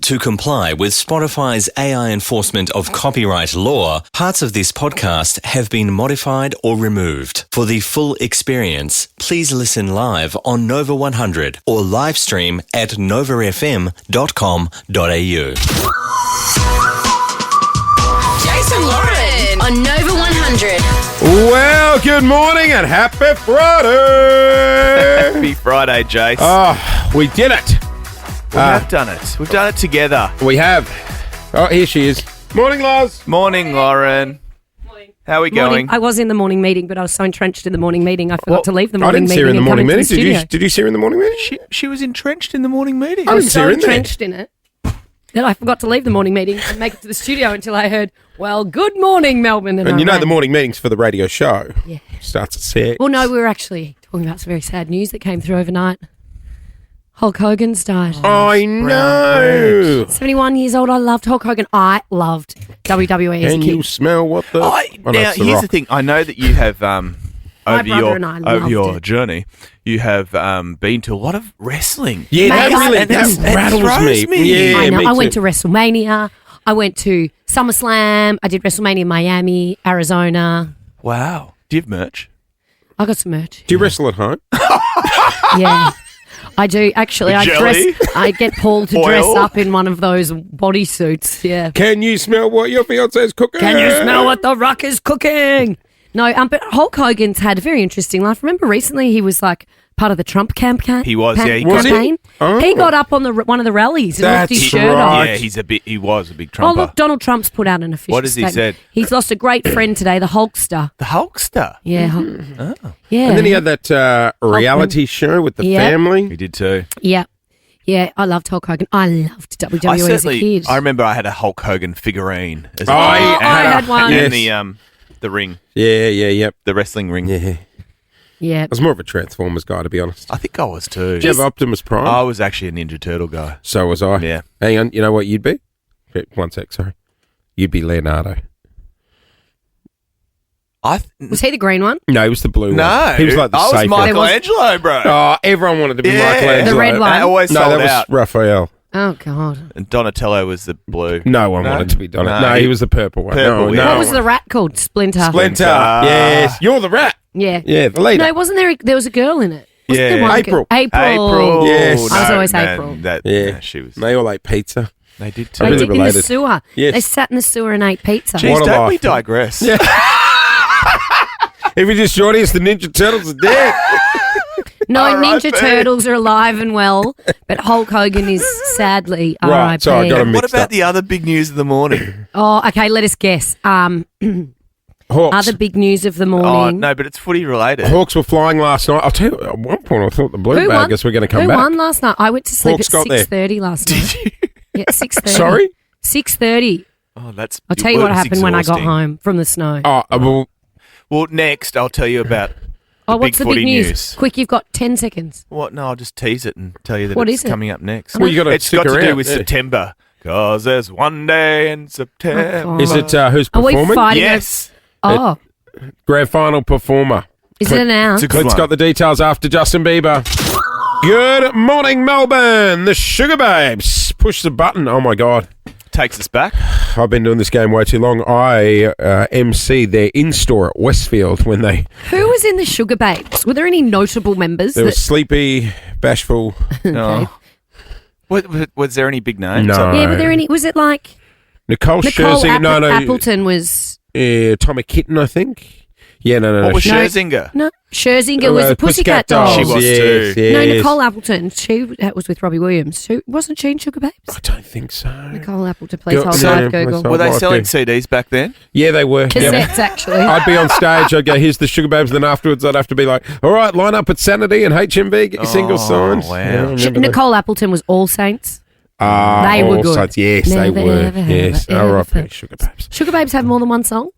To comply with Spotify's AI enforcement of copyright law, parts of this podcast have been modified or removed. For the full experience, please listen live on Nova 100 or live stream at novafm.com.au. Jason Lauren on Nova 100. Well, good morning and happy Friday. Happy Friday, Jace. Oh, we did it. We have done it. We've done it together. We have. Oh, here she is. Morning, Lars. Morning, Lauren. Morning. How are we going? I was in the morning meeting, but I was so entrenched in the morning meeting, I forgot to leave the morning I didn't see meeting her in the and come morning into meeting. the studio. Did you see her in the morning meeting? She was entrenched in the morning meeting. I was see her so in there. entrenched in it that I forgot to leave the morning meeting and make it to the studio until I heard, well, good morning, Melbourne. And I you know ran. the morning meeting's for the radio show. Yeah. Starts at 6. Well, no, we were actually talking about some very sad news that came through overnight. Hulk Hogan's died. I know. 71 years old. I loved Hulk Hogan. I loved WWE as a Can kid. you smell what the... Now, it's The here's Rock. the thing. I know that you have, over brother and I loved your it. journey, you have been to a lot of wrestling. Yeah, Mate, that rattles throws me. me. Yeah, I know. me I too. went to WrestleMania. I went to SummerSlam. I did WrestleMania in Miami, Arizona. Wow. Do you have merch? I got some merch. Do you wrestle at home? Yeah. I do. Actually, Jelly? I get Paul to Oil? dress up in one of those bodysuits. Yeah. Can you smell what your fiance's cooking? Can you smell what the Rock is cooking? No, but Hulk Hogan's had a very interesting life. Remember recently he was like part of the Trump campaign. He was, yeah, he Was he? campaign. Oh. He got up on one of the rallies and left his That's shirt right. on. Yeah, he was a big Oh, trumper. look, Donald Trump's put out an official What has he statement. said? He's lost a great friend today, the Hulkster. The Hulkster. Yeah. Yeah. And then he had that reality show with the Yeah. family. He did too. Yeah. Yeah, I loved Hulk Hogan. I loved WWE I as a certainly, kid. I remember I had a Hulk Hogan figurine as a Oh, kid. I had one. In Yes. the ring, Yep. the wrestling ring. Yeah. Yeah. I was more of a Transformers guy, to be honest. I think I was too. Did you have Optimus Prime? I was actually a Ninja Turtle guy. So was I. Yeah. Hang on, you know what you'd be? Wait, 1 sec, sorry. You'd be Leonardo. Was he the green one? No, he was the blue one. No, He was like the I was safe one. Michelangelo, bro. Oh, everyone wanted to be Yeah. Michelangelo. The red one. I always No, sold that was out. Raphael. Oh, God. And Donatello was the blue. No one No? wanted to be Donald. No, No, he was the purple one. Purple, no, yeah. no What was one. the rat called? Splinter. Splinter. Splinter. Yes. You're the rat. Yeah. Yeah, the leader. No, wasn't there was a girl in it? Wasn't Yeah. there one April. girl? April. Yes. I was No, always man, April. Yeah. She was. They all ate pizza. They did too. I They really did in the related. sewer. Yes. They sat in the sewer and ate pizza. Jeez, What a don't we life. digress? Yeah. If you just joined us, the Ninja Turtles are dead. No, R.I.P. Ninja Turtles are alive and well, but Hulk Hogan is sadly Right, R.I.P. sorry, I got him What mixed about up. the other big news of the morning? Oh, okay, let us guess. Hawks. Other big news of the Oh, morning. no, but it's footy related. Hawks were flying last night. I'll tell you, at one point I thought the Blue Who won? Baggers were going to come Who back. won last night? I went to sleep Hawks at got there. 6:30 last night. Yeah, 6:30. Sorry? 6:30. Oh, that's. I'll tell you well, what it's happened when I got exhausting. home from the snow. Well, Well, next I'll tell you about. Oh, what's the big footy news? Quick, you've got 10 seconds. What? No, I'll just tease it and tell you that What it's is it? coming up next. well, you got to It's stick got to around. do with Yeah. September. Because there's one day in September. Oh, Is it who's Are we performing? fighting? Yes. Oh, Grand final performer. is it announced? It's a good Clint's one. got the details after Justin Bieber. Good morning, Melbourne. The Sugar Babes. Push the button. Oh, my God. Takes us back. I've been doing this game way too long. I MC their in-store at Westfield when they... Who was in the Sugar Babes? Were there any notable members? There was Sleepy, Bashful. Oh. Was there any big names? No. Yeah, were there any? Was it like Nicole Nicole Scherzinger. Appleton was? Tommy Kitten, I think. Yeah, no. What was No. Scherzinger? No, Scherzinger was the Pussycat Dolls. She was yes, too. yes. No, Nicole Appleton. She was with Robbie Williams. Wasn't she in Sugar Babes? I don't think so. Nicole Appleton, please Go- hold yeah, live please Google. hold. Were they Right, selling good. CDs back then? Yeah, they were. Cassettes, Yep. actually. I'd be on stage, I'd go, here's the Sugar Babes, then afterwards I'd have to be like, all right, line up at Sanity and HMV, get your singles signed. wow. Yeah, I remember that. Nicole Appleton was All Saints. Ah, They were All good. Saints. Yes, Never, they were. ever, Yes, ever, R.I.P. ever. Sugar Babes. Sugar Babes have more than one song.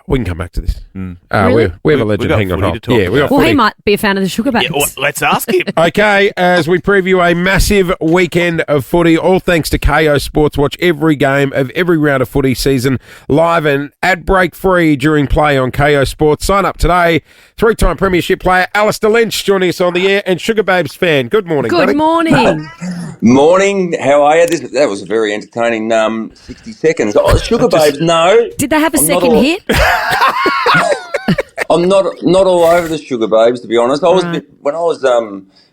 We can come back to this. Really? We have a legend we got hanging on footy hold. to talk Yeah, we got about. Well, footy. he might be a fan of the Sugar Babes. Yeah, well, let's ask him. Okay, as we preview a massive weekend of footy, all thanks to KO Sports. Watch every game of every round of footy season live and ad break free during play on KO Sports. Sign up today. Three-time premiership player Alistair Lynch joining us on the air, and Sugar Babes fan. Good morning, Good buddy. morning. Morning, how are you? That was a very entertaining 60 seconds. Oh, Sugar Babes, no. Did they have a I'm second not all- hit? I'm not all over the Sugar Babes, to be honest. I was when I was I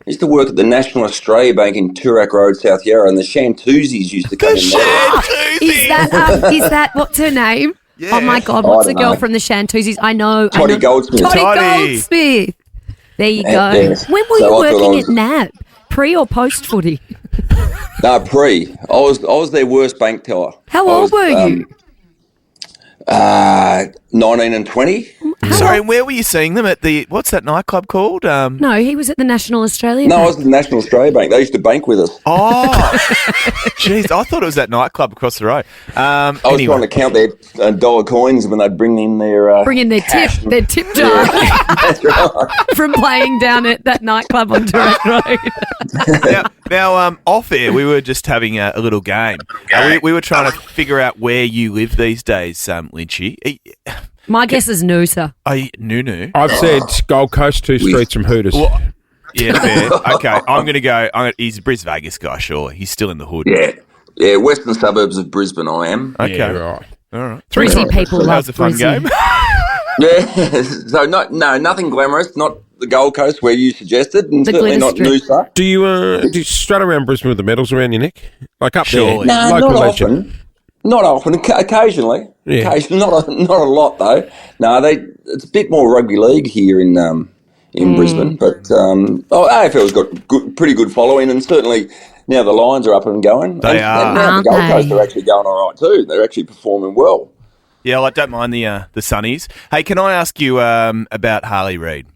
used to work at the National Australia Bank in Toorak Road, South Yarra, and the Shantuzis used to come in there. Is that what's her name? Oh my God, what's the don't girl know. from the Shantuzis? I know. Toddy Goldsmith. Toddy Toddy. Goldsmith. There you go. Yes. When were So you I thought I working was- at NAB? Pre or post footy? No, pre. I was their worst bank teller. How old were you? 19 and 20. Sorry, where were you seeing them at the? What's that nightclub called? No, he was at the National Australia No, I Bank. was at the National Australia Bank. They used to bank with us. Oh, jeez, I thought it was that nightclub across the road. I was trying to count their dollar coins when they'd bring in their Bring in their tip jar That's right. from playing down at that nightclub on Toorak Road. Now, off air, we were just having a little game. We were trying to figure out where you live these days, Lynchy. My guess is Noosa. Are you Nunu? I've said Gold Coast, 2 streets from Hooters. Well, yeah, fair. Okay, I'm going to go. He's a Bris Vegas guy, sure. He's still in the hood. Yeah, western suburbs of Brisbane I am. Okay. Yeah, right. All right. Brizzy people That love was a fun Brizzy. game. Yeah, so nothing glamorous, not the Gold Coast where you suggested, and The certainly not glitter strip. Noosa. Do you strut around Brisbane with the medals around your neck? Like up Surely. there? No, Local not legend. often. Not often. Occasionally. Yeah. Occasionally. Not a lot though. No, it's a bit more rugby league here in Brisbane, but AFL's got pretty good following, and certainly now the Lions are up and going. They are. And now Aren't the Gold they? Coast are actually going all right too. They're actually performing well. Yeah, I don't mind the Sunnies. Hey, can I ask you about Harley Reid?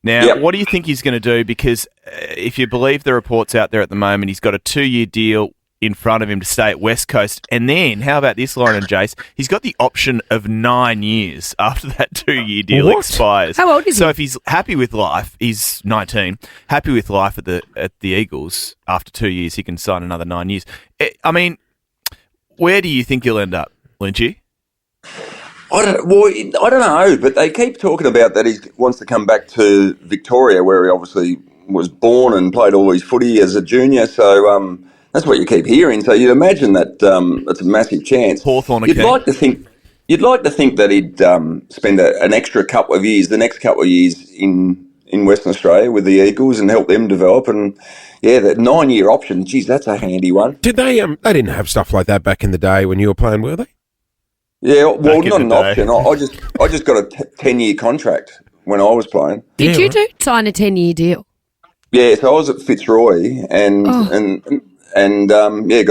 Now, Yep. what do you think he's going to do? Because if you believe the reports out there at the moment, he's got a 2-year deal in front of him to stay at West Coast. And then, how about this, Lauren and Jace? He's got the option of 9 years after that 2-year deal What? expires. How old is So he? if he's happy with life, he's 19, happy with life at the Eagles, after 2 years, he can sign another 9 years. I mean, where do you think he'll end up, Lynchy? I don't know, but they keep talking about that he wants to come back to Victoria, where he obviously was born and played all his footy as a junior. So that's what you keep hearing. So you'd imagine that it's a massive chance. Hawthorn You'd again. like to think that he'd spend an extra couple of years, the next couple of years in Western Australia with the Eagles and help them develop. And yeah, that 9-year option, geez, that's a handy one. Did they didn't have stuff like that back in the day when you were playing, were they? Yeah, well, Back in not the an day. option. I just got a 10-year contract when I was playing. Did Yeah, you do sign a 10-year deal? Yeah, so I was at Fitzroy and got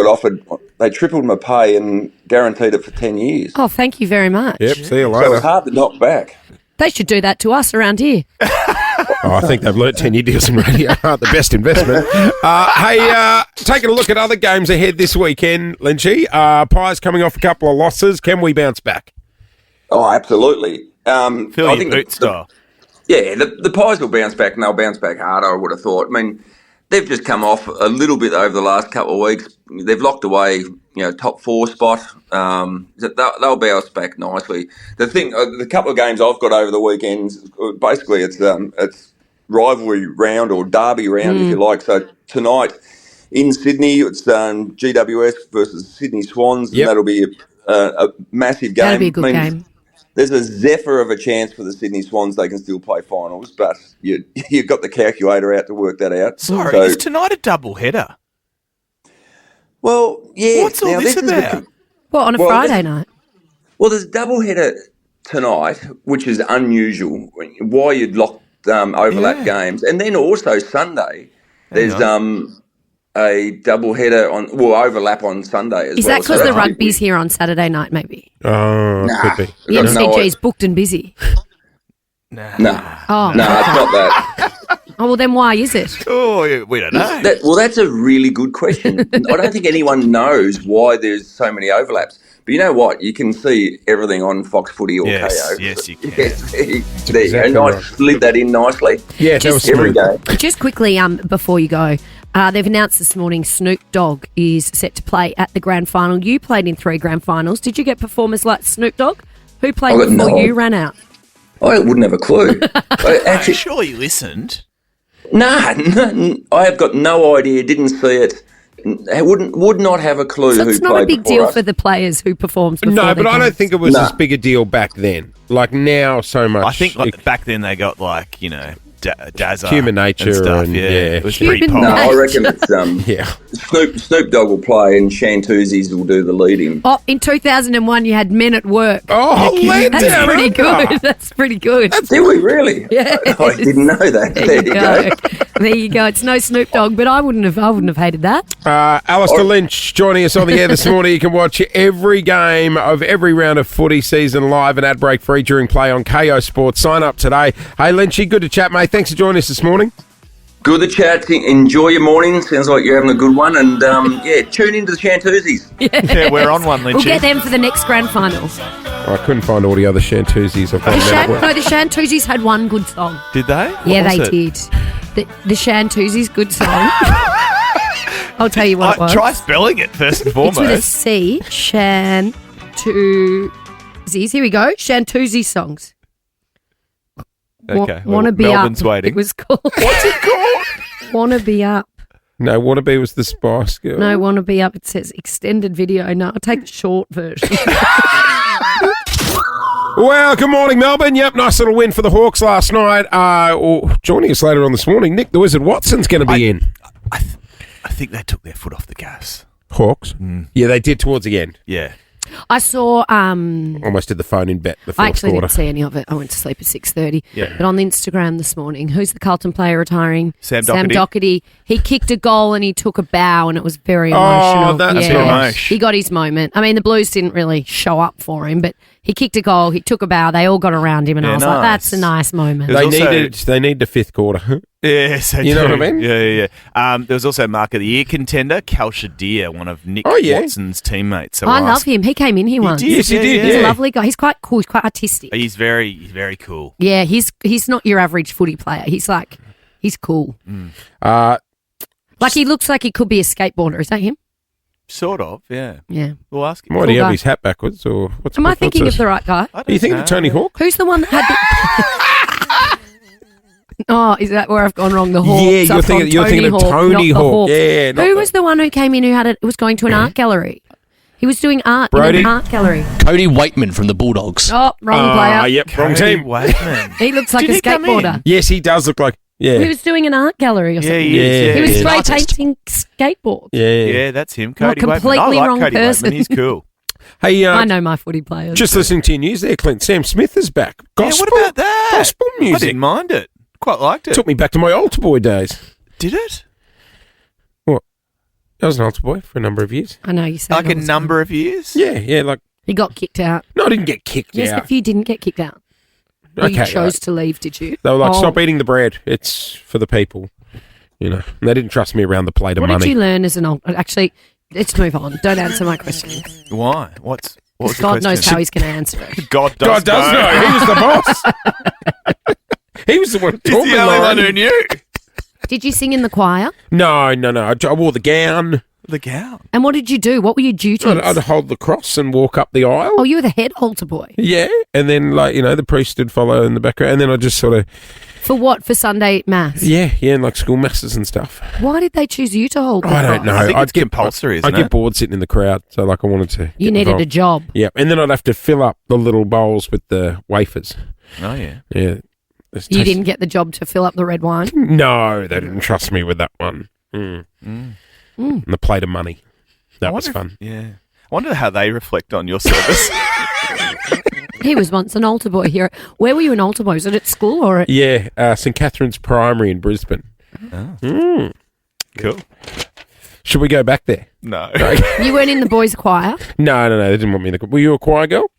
offered. They tripled my pay and guaranteed it for 10 years. Oh, thank you very much. Yep, see you So it later. was hard to knock back. They should do that to us around here. I think they've learnt 10-year deals in radio aren't the best investment. Taking a look at other games ahead this weekend, Lynchy. Pies coming off a couple of losses. Can we bounce back? Oh, absolutely. Fill I your think boot style. the Pies will bounce back, and they'll bounce back hard, I would have thought. I mean, they've just come off a little bit over the last couple of weeks. They've locked away, top 4 spot. They'll bounce back nicely. The couple of games I've got over the weekends, basically it's rivalry round or derby round, if you like. So tonight in Sydney, it's GWS versus Sydney Swans, Yep. and that'll be a massive game. That'll be a good I mean, game. there's a zephyr of a chance for the Sydney Swans they can still play finals, but you've got the calculator out to work that out. Sorry, So- is tonight a double header? well, yeah. What's all now this is the- about? Well, on a Well, Friday this- night. well, there's a double header tonight, which is unusual. Why you'd lock overlap Yeah. games, and then also Sunday, there's on. a double header overlap on Sunday as Is well. that because So the that's rugby's here on Saturday night, maybe? Oh, could be. The I've got no MCG's booked and busy. No, Oh, no, it's not that. Oh, well, then why is it? Oh, we don't know. That's a really good question. I don't think anyone knows why there's so many overlaps. But you know what? You can see everything on Fox Footy or Yes, KO. yes, you can. Yes, there you go. exactly And I right. slid that in nicely. Yeah, that was Every smooth. game. Just quickly, before you go, they've announced this morning Snoop Dogg is set to play at the grand final. You played in 3 grand finals. Did you get performers like Snoop Dogg? Who played I got before no- you ran out? I wouldn't have a clue. I'm sure you listened. No, I have got no idea. Didn't see it. I would not have a clue So who it's played not a big before deal us. for the players who performs before No, their but I don't games. think it was Nah. as big a deal back then. Like now, so much. I think back then they got Dazza Human Nature and stuff. and, yeah, yeah. it was Human pretty No, pop. I reckon it's yeah. Snoop Dogg will play and Shantuzis will do the lead-in. Oh, in 2001, you had Men at Work. Oh, That's pretty good. That's pretty good. Did we really? Yeah. I didn't know that. There you go. There you go. It's no Snoop Dogg, but I wouldn't have hated that. Alistair Lynch joining us on the air this morning. You can watch every game of every round of footy season live and ad break free during play on KO Sports. Sign up today. Hey, Lynchy, good to chat, mate. Thanks for joining us this morning. Good to chat. Enjoy your morning. Sounds like you're having a good one. And, tune into the Shantuzis. Yeah, we're on one, Lynchy. We'll get them for the next grand final. I couldn't find all the other Shantuzis. I've got them out. The Shantuzis had one good song. Did they? Yeah, What they was it? did. The Shantuzis good song. I'll tell you what it was. Try spelling it first and It's with a foremost. C. Shantuzis. Here we go. Shantuzzi songs. Okay, Wanna be Melbourne's up. waiting. It was called. What's it called? Wanna be up. No, Wannabe was the Spice Girl. No, wanna be up. It says extended video. No, I'll take the short version. Well, good morning, Melbourne. Yep, nice little win for the Hawks last night. Joining us later on this morning, Nick the Wizard Watson's going to be in. I think they took their foot off the gas. Hawks? Yeah, they did towards the end. Yeah. I saw. Almost did the phone-in bet the I fourth actually quarter. didn't see any of it. I went to sleep at 6:30. Yeah. But on the Instagram this morning, who's the Carlton player retiring? Sam Doherty. Doherty. He kicked a goal and he took a bow, and it was very emotional. that's yeah. nice. He got his moment. I mean, the Blues didn't really show up for him, but he kicked a goal. He took a bow. They all got around him, and I was like, nice. "That's a nice moment." There's They need the fifth quarter. Yes, they You know do. what I mean? Yeah. There was also Mark of the Year contender, Cal Shadir, one of Nick Oh, yeah. Watson's teammates. So I we'll love ask- him. He came in here once. did, Yes, he did, He's yeah. a lovely guy. He's quite cool. He's quite artistic. He's very cool. Yeah, he's not your average footy player. He's cool. Like he looks like he could be a skateboarder. Is that him? Sort of, yeah. Yeah. We'll ask him. Might he Cool have guy. his hat backwards? Or what's Am I what's thinking this? of the right guy? I don't Are you thinking know. of Tony Hawk? Who's the one that had the... Oh, is that where I've gone wrong? The Hawks. Yeah, you're I've thinking- gone you're thinking of Tony not the Hawk. Hawks. Yeah, not Who the- was the one who came in who was going to an art gallery? He was doing art Brody? in an art gallery. Cody Waitman from the Bulldogs. Oh, wrong player. Yep, wrong Cody team. Waitman. He looks like Did a he come skateboarder. in? Yes, he does look like. Yeah. He was doing an art gallery or Yeah, something. he is. Yeah. He was He's an spray artist. painting skateboards. yeah. That's him, Not Cody Waitman. I completely like wrong Cody person. Waitman. He's cool. Hey, I know my footy players. just listening to your news there, Clint. Sam Smith is back. Gospel. Yeah, what about that? Gospel music. I didn't mind it. Quite liked it. Took me back to my altar boy days. Did it? What? I was an altar boy for a number of years. I know you said Like it a was- number of years? Yeah, like He got kicked out. no, I didn't get kicked Yes, out. if you didn't get kicked out. Or you Okay, chose right. to leave, did you? They were like, Oh. stop eating the bread. It's for the people. You know, and they didn't trust me around the plate of What money. did you learn as an old... Actually, let's move on. Don't answer my question. Why? What was the God question? knows how he's going to answer it. God God does know. He was the boss. He was the one who He's taught me, the only Lauren. one who knew. Did you sing in the choir? No. I wore the gown. The gown. And what did you do? What were your duties? I'd hold the cross and walk up the aisle. Oh, you were the head altar boy. Yeah, and then the priest would follow in the background, and then I just sort of For what? For Sunday Mass? yeah, and like school masses and stuff. Why did they choose you to hold the I don't cross? know. I think I'd it's compulsory, isn't I'd get it? bored sitting in the crowd, so like I wanted to. You get needed a involved. job. Yeah, and then I'd have to fill up the little bowls with the wafers. Oh, yeah. Yeah, You didn't get the job to fill up the red wine? No, they didn't trust me with that one. And the plate of money. That was fun. Yeah. I wonder how they reflect on your service. He was once an altar boy here. Where were you an altar boy? Was it at school or at... Yeah, St Catherine's Primary in Brisbane. Cool. Should we go back there? No. You weren't in the boys' choir? No, they didn't want me to. Were you a choir girl?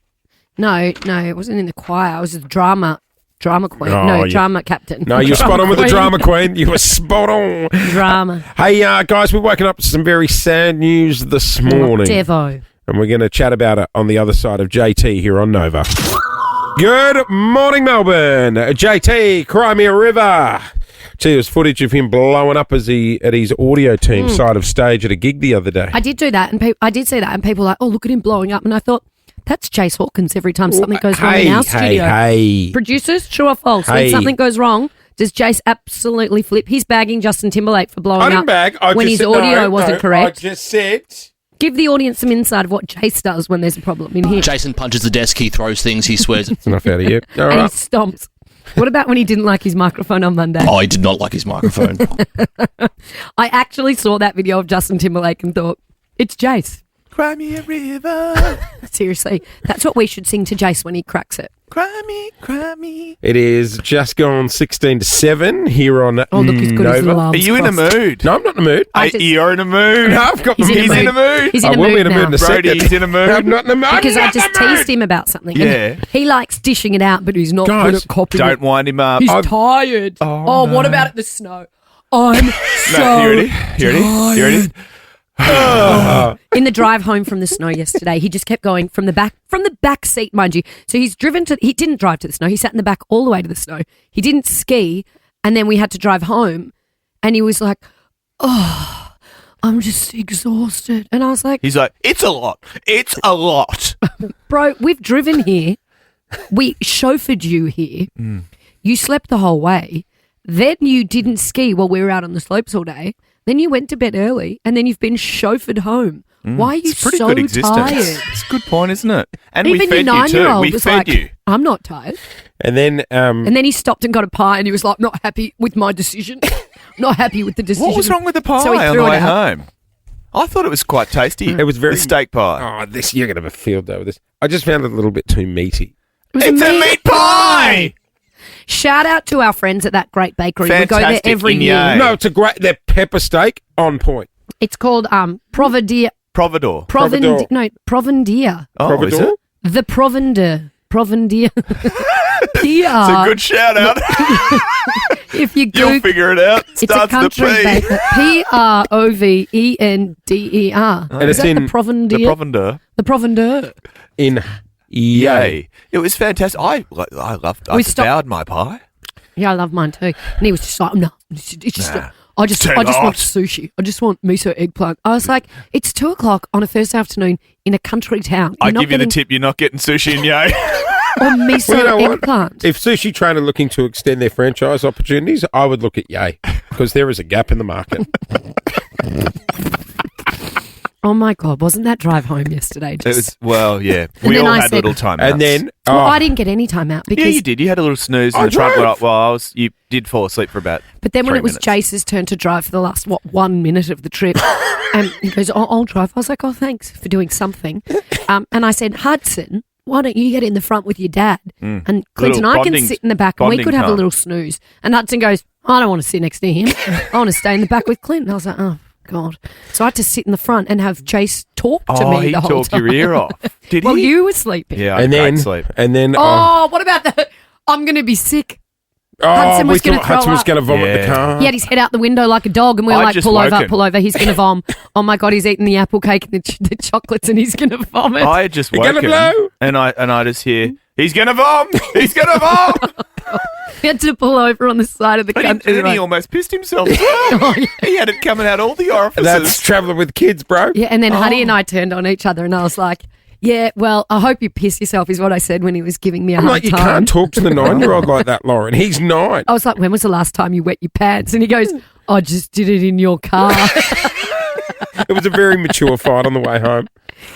No, it wasn't in the choir. I was a drama Drama queen. Oh, no, yeah. drama captain. No, you're spot on with the queen. drama queen. You were spot on. Drama. Hey, guys, we're waking up to some very sad news this morning. Devo. And we're going to chat about it on the other side of JT here on Nova. Good morning, Melbourne. JT, Crimea River. Gee, there was footage of him blowing up at his audio team side of stage at a gig the other day. I did do that, and I did see that, and people were like, oh, look at him blowing up. And I thought, that's Chase Hawkins every time something goes wrong in our studio. Hey. Producers, true or false? Hey. When something goes wrong, does Jace absolutely flip? He's bagging Justin Timberlake for blowing I up didn't bag. when his audio wasn't correct. I just said... Give the audience some insight of what Jace does when there's a problem in here. Jason punches the desk, he throws things, he swears. It's enough out of you. All And he right. stomps. What about when he didn't like his microphone on Monday? I did not like his microphone. I actually saw that video of Justin Timberlake and thought, it's Jace. Crimea River, Seriously, that's what we should sing to Jace when he cracks it. Crimea. It is just gone 16 to 7 here on Oh, look, he's got his Nova. little arms Are you in a crossed. mood? No, I'm not in the mood. You're in a mood. No, I've got He's in a He's mood. in a mood. He's in I a will mood be in a mood now. in a Brody, second. he's in a mood. I'm not in the mood. Because I'm I not just in the mood. teased him about something. Yeah. And he likes dishing it out, but he's not good Guys, at copying Don't it. wind him up. He's tired. Oh, what about at the snow? I'm so No, here it is. In the drive home from the snow yesterday, he just kept going from the back seat, mind you. So he didn't drive to the snow. He sat in the back all the way to the snow. He didn't ski, and then we had to drive home, and he was like, "Oh, I'm just exhausted." And I was like, He's like, it's a lot. It's a lot. "Bro, we've driven here. We chauffeured you here. You slept the whole way. Then you didn't ski while we were out on the slopes all day. Then you went to bed early, and then you've been chauffeured home. Why are you It's a pretty so good existence. tired?" It's a good point, isn't it? And Even we fed your you too. 9-year-old We was fed like, you. "I'm not tired." And then, And then he stopped and got a pie, and he was like, "Not happy with my decision. Not happy with the decision." What was wrong with the pie So he on threw the it way out. home? I thought it was quite tasty. It was very- the steak pie. oh, you're going to have a field day with this. I just found it a little bit too meaty. It was It's a meat pie. Shout out to our friends at that great bakery. We go there Fantastic every year. Ignay. No, it's a great... Their pepper steak, on point. It's called Providia. Providor. Providor. No, Provendia. Oh, is it? The Provendia. Provendia. PR. It's a good shout out. If you You'll Google, figure it out. it's a Starts with country P. baker. Provender. And Is it's that in the The Provendia? Provender. The Provender. In Yay. It was fantastic. I devoured my pie. Yeah, I love mine too. And he was just like, "No, it's just, Nah. I just Too want hot." sushi. I just want miso eggplant." I was like, "It's 2:00 on a Thursday afternoon in a country town. I You're not give you the getting- tip, you're not getting sushi and yay. or miso Well, you know what? eggplant." If Sushi Train are looking to extend their franchise opportunities, I would look at Yay, because there is a gap in the market. Oh my God, wasn't that drive home yesterday? It was, well, yeah. And We then all I had said- little time And then... Well, oh, I didn't get any time out Yeah, because. you did. You had a little snooze in I the trunk. drove. Well, you did fall asleep for about. But then when 3 it was minutes. Jace's turn to drive for the last 1 minute of the trip, and he goes, I'll drive." I was like, "Oh, thanks for doing something." And I said, "Hudson, why don't you get in the front with your dad? And Clinton, Little I can bonding- sit in the back and we bonding could have a time. little snooze." And Hudson goes, "I don't want to sit next to him. I want to stay in the back with Clinton." I was like, "Oh, God." So I had to sit in the front and have Chase talk to me He the whole talked time. your ear off. Did Well, he? you were sleeping. Yeah, I and had then... great sleep. And then... Oh, what about that? I'm going to be sick. Hudson was we gonna thought throw Hudson was up. going to vomit Yeah. the car. He had his head out the window like a dog, and we were I'd like, just "Pull over, woken. pull over. He's going to vom." Oh my God, he's eating the apple cake and the chocolates, and he's going to vomit. I had just You're gonna woken, blow. and I just hear, "He's gonna vom. He's gonna vom." We had to pull over on the side of the And country then he road. almost pissed himself as well. Oh, yeah. He had it coming out all the orifices. That's travelling with kids, bro. Yeah, and then Huddy and I turned on each other, and I was like, "Yeah, well, I hope you piss yourself," is what I said when he was giving me a I'm hard like, you time. can't talk to the 9-year-old like that, Lauren. He's 9. I was like, "When was the last time you wet your pants?" And he goes, "I just did it in your car." It was a very mature fight on the way home.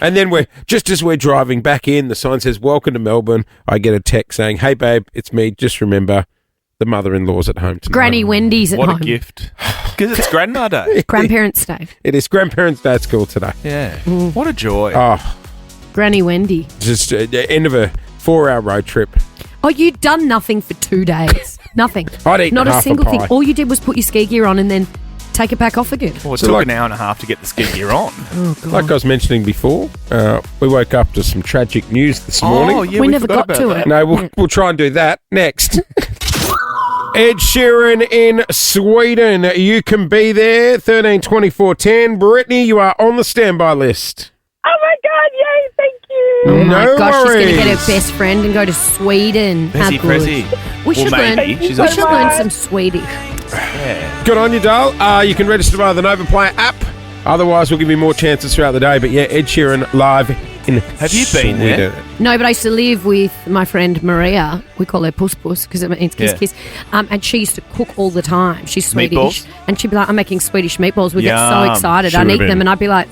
And then just as we're driving back in, the sign says, "Welcome to Melbourne." I get a text saying, "Hey, babe, it's me. Just remember, the mother-in-law's at home tonight." Granny Wendy's at what home. a gift. Because it's Grandma Day. Grandparents' Day. It is Grandparents' Day at school today. Yeah. What a joy. Oh, Granny Wendy. just the end of a 4-hour road trip. Oh, you'd done nothing for 2 days. Nothing. I'd eaten Not a half a single thing. pie. All you did was put your ski gear on and then take it back off again. Well, it So took like- an hour and a half to get the ski gear on. Oh, God. Like I was mentioning before, we woke up to some tragic news this morning. Oh, yeah, We we never forgot got about to that. it. No, we'll try and do that next. Ed Sheeran in Sweden. You can be there. 13-24-10. Brittany, you are on the standby list. Oh my God! Yay! Thank you. Oh my No gosh, she's going to get worries. her best friend and go to Sweden. How Prezi, good. Prezi. We should Well, learn. maybe. She's We actually- should learn some Swedish. Yeah. Good on you, doll. You can register via the Nova Player app. Otherwise, we'll give you more chances throughout the day. But yeah, Ed Sheeran live in Have you been there? Sweden. No, but I used to live with my friend Maria. We call her Puss Puss because it means kiss Yeah. kiss. And she used to cook all the time. She's Swedish. Meatballs? And she'd be like, I'm making Swedish meatballs. We get so Yum. excited. Should've I'd eat been. them and I'd be like,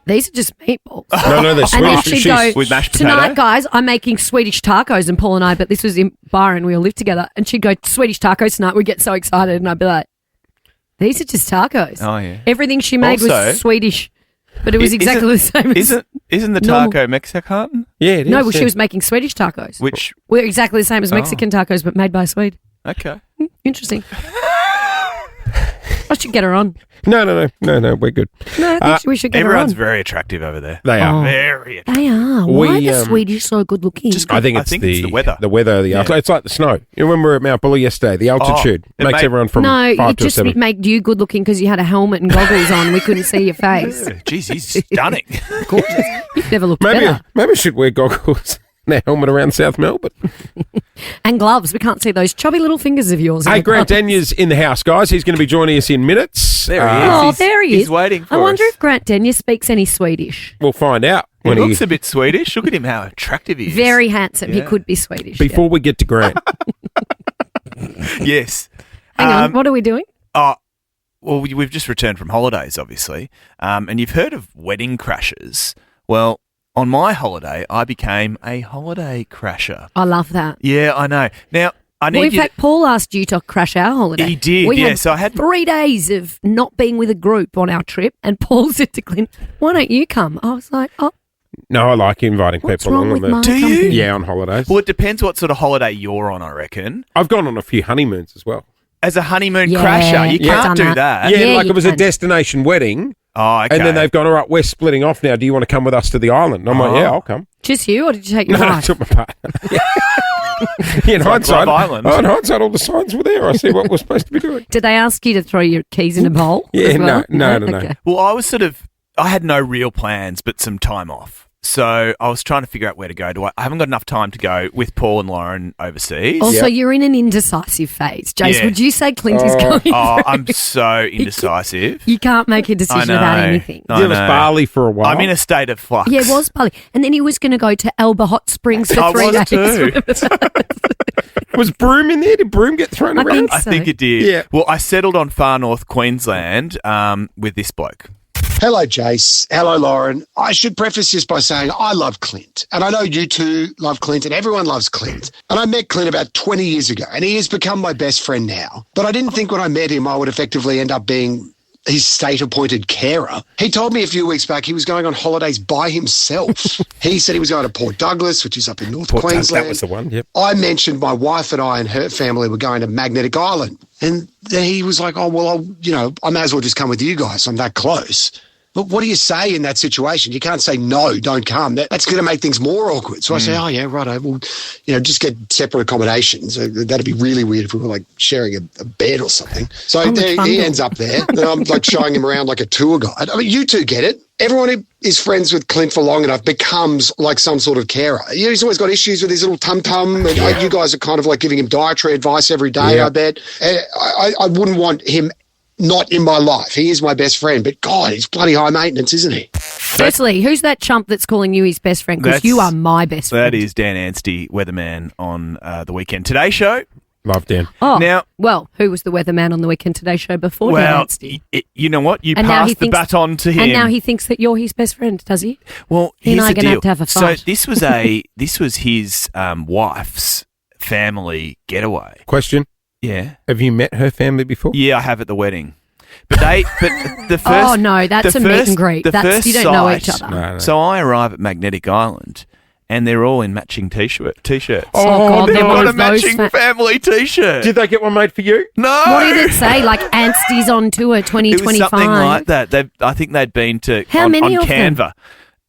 these are just meatballs. No, they're And then Swedish. she'd go, With mashed tonight, potato? guys, I'm making Swedish tacos. And Paul and I, but this was in Byron, we all lived together. And she'd go, Swedish tacos tonight. We'd get so excited. And I'd be like, these are just tacos. Oh, yeah. Everything she made Also- was Swedish. But it was Isn't- exactly the same as... Isn't the normal. taco Mexican? Yeah, it is. No, well, she yeah. was making Swedish tacos. Which, We're exactly the same as Mexican tacos, but made by a Swede. okay. Interesting. I should get her on. No, we're good. No, I think we should get Everyone's her on. very attractive over there. They are. Very attractive. They are. Why We, are the Swedish so good looking? Just- I think I it's think the it's the weather. The weather, it's like the snow. You remember at Mount Buller yesterday, the altitude it makes made- everyone from no, 5 it to just 7. made you good looking because you had a helmet and goggles on. We couldn't see your face. Jeez, he's stunning. Gorgeous. You've never looked Maybe better. I should wear goggles and a helmet around South Melbourne. And gloves. We can't see those chubby little fingers of yours. in Hey, the Grant gloves. Denier's in the house, guys. He's going to be joining us in minutes. There he is. Oh, He's- there he is. he's waiting for I wonder us. if Grant Denier speaks any Swedish. We'll find out He when looks a bit Swedish. Look at him, how attractive he is. Very handsome. He Yeah. could be Swedish. before we get to Grant. Yes. Hang on. What are we doing? Oh, well, we've just returned from holidays, obviously, and you've heard of wedding crashes. Well, on my holiday, I became a holiday crasher. I love that. Yeah, I know. Now, I need Well, in you. fact, Paul asked you to crash our holiday. He did, We yeah, had so I had- 3 days of not being with a group on our trip, and Paul said to Clint, "Why don't you come?" I was like, "Oh, No, I like inviting what's people wrong along with on my the. Do you? company?" Yeah, on holidays. Well, it depends what sort of holiday you're on, I reckon. I've gone on a few honeymoons as well. As a honeymoon Yeah, crasher, you yeah, can't done do that. that. Yeah, Yeah, like you it was a can. destination wedding, Oh, okay. and then they've gone, all right, we're splitting off now. Do you want to come with us to the island? I'm like, Oh. yeah, I'll come. Just you, or did you take your No, I wife? took my partner. Yeah, in hindsight, Love Island. in hindsight, all the signs were there. I see what we're supposed to be doing. Did they ask you to throw your keys in a bowl? Yeah, as well? no. Okay. Well, I had no real plans, but some time off. So I was trying to figure out where to go. I haven't got enough time to go with Paul and Lauren overseas. Also, Yep. you're in an indecisive phase, Jace. Yeah. Would you say Clint is going? Oh, through- I'm so indecisive. You can't make a decision I about know. anything. I Give us know. Bali for a while. I'm in a state of flux. Yeah, it was Bali. And then he was going to go to Elba Hot Springs for I 3 was days. too. Remember that? Was Broome in there? Did Broome get thrown I around? think I so. think it did. Yeah. Well, I settled on far north Queensland with this bloke. Hello, Jace. Hello, Lauren. I should preface this by saying I love Clint. And I know you two love Clint and everyone loves Clint. And I met Clint about 20 years ago and he has become my best friend now. But I didn't think when I met him I would effectively end up being his state-appointed carer. He told me a few weeks back he was going on holidays by himself. He said he was going to Port Douglas, which is up in North Queensland. That was the one, yep. I mentioned my wife and I and her family were going to Magnetic Island. And then he was like, oh, well, I may as well just come with you guys. I'm that close. But what do you say in that situation? You can't say, no, don't come. That's going to make things more awkward. So I say, oh, yeah, righto. Well, just get separate accommodations. That'd be really weird if we were like sharing a bed or something. So he ends up there. And I'm like showing him around like a tour guide. I mean, you two get it. Everyone who is friends with Clint for long enough becomes like some sort of carer. He's always got issues with his little tum-tum. And you guys are kind of like giving him dietary advice every day, Yeah. I bet. And I wouldn't want him not in my life. He is my best friend, but God, he's bloody high maintenance, isn't he? Firstly, who's that chump that's calling you his best friend? Because That's- you are my best friend. That is Dan Anstey, weatherman on the Weekend Today show. Love Dan. Oh, Now- well, who was the weatherman on the Weekend Today show before Dan Well, Anstey? you know what? You And now he passed the thinks- baton to him. And now he thinks that you're his best friend, does he? Well, He and here's I are the gonna deal. have to have a fight. So this was his wife's family getaway. Question: Yeah, have you met her family before? yeah, I have at the wedding. But the first. Oh, no, that's the a meet first- and greet. the That's, first you don't know each sight- other. No. So I arrive at Magnetic Island, and they're all in matching t-shirts. Oh, God, they've they're one got a of those matching family t-shirt. Did they get one made for you? No. What did it say? Like Anstey's on tour It 2025. was something like that. I think they'd been to How on, many on of them?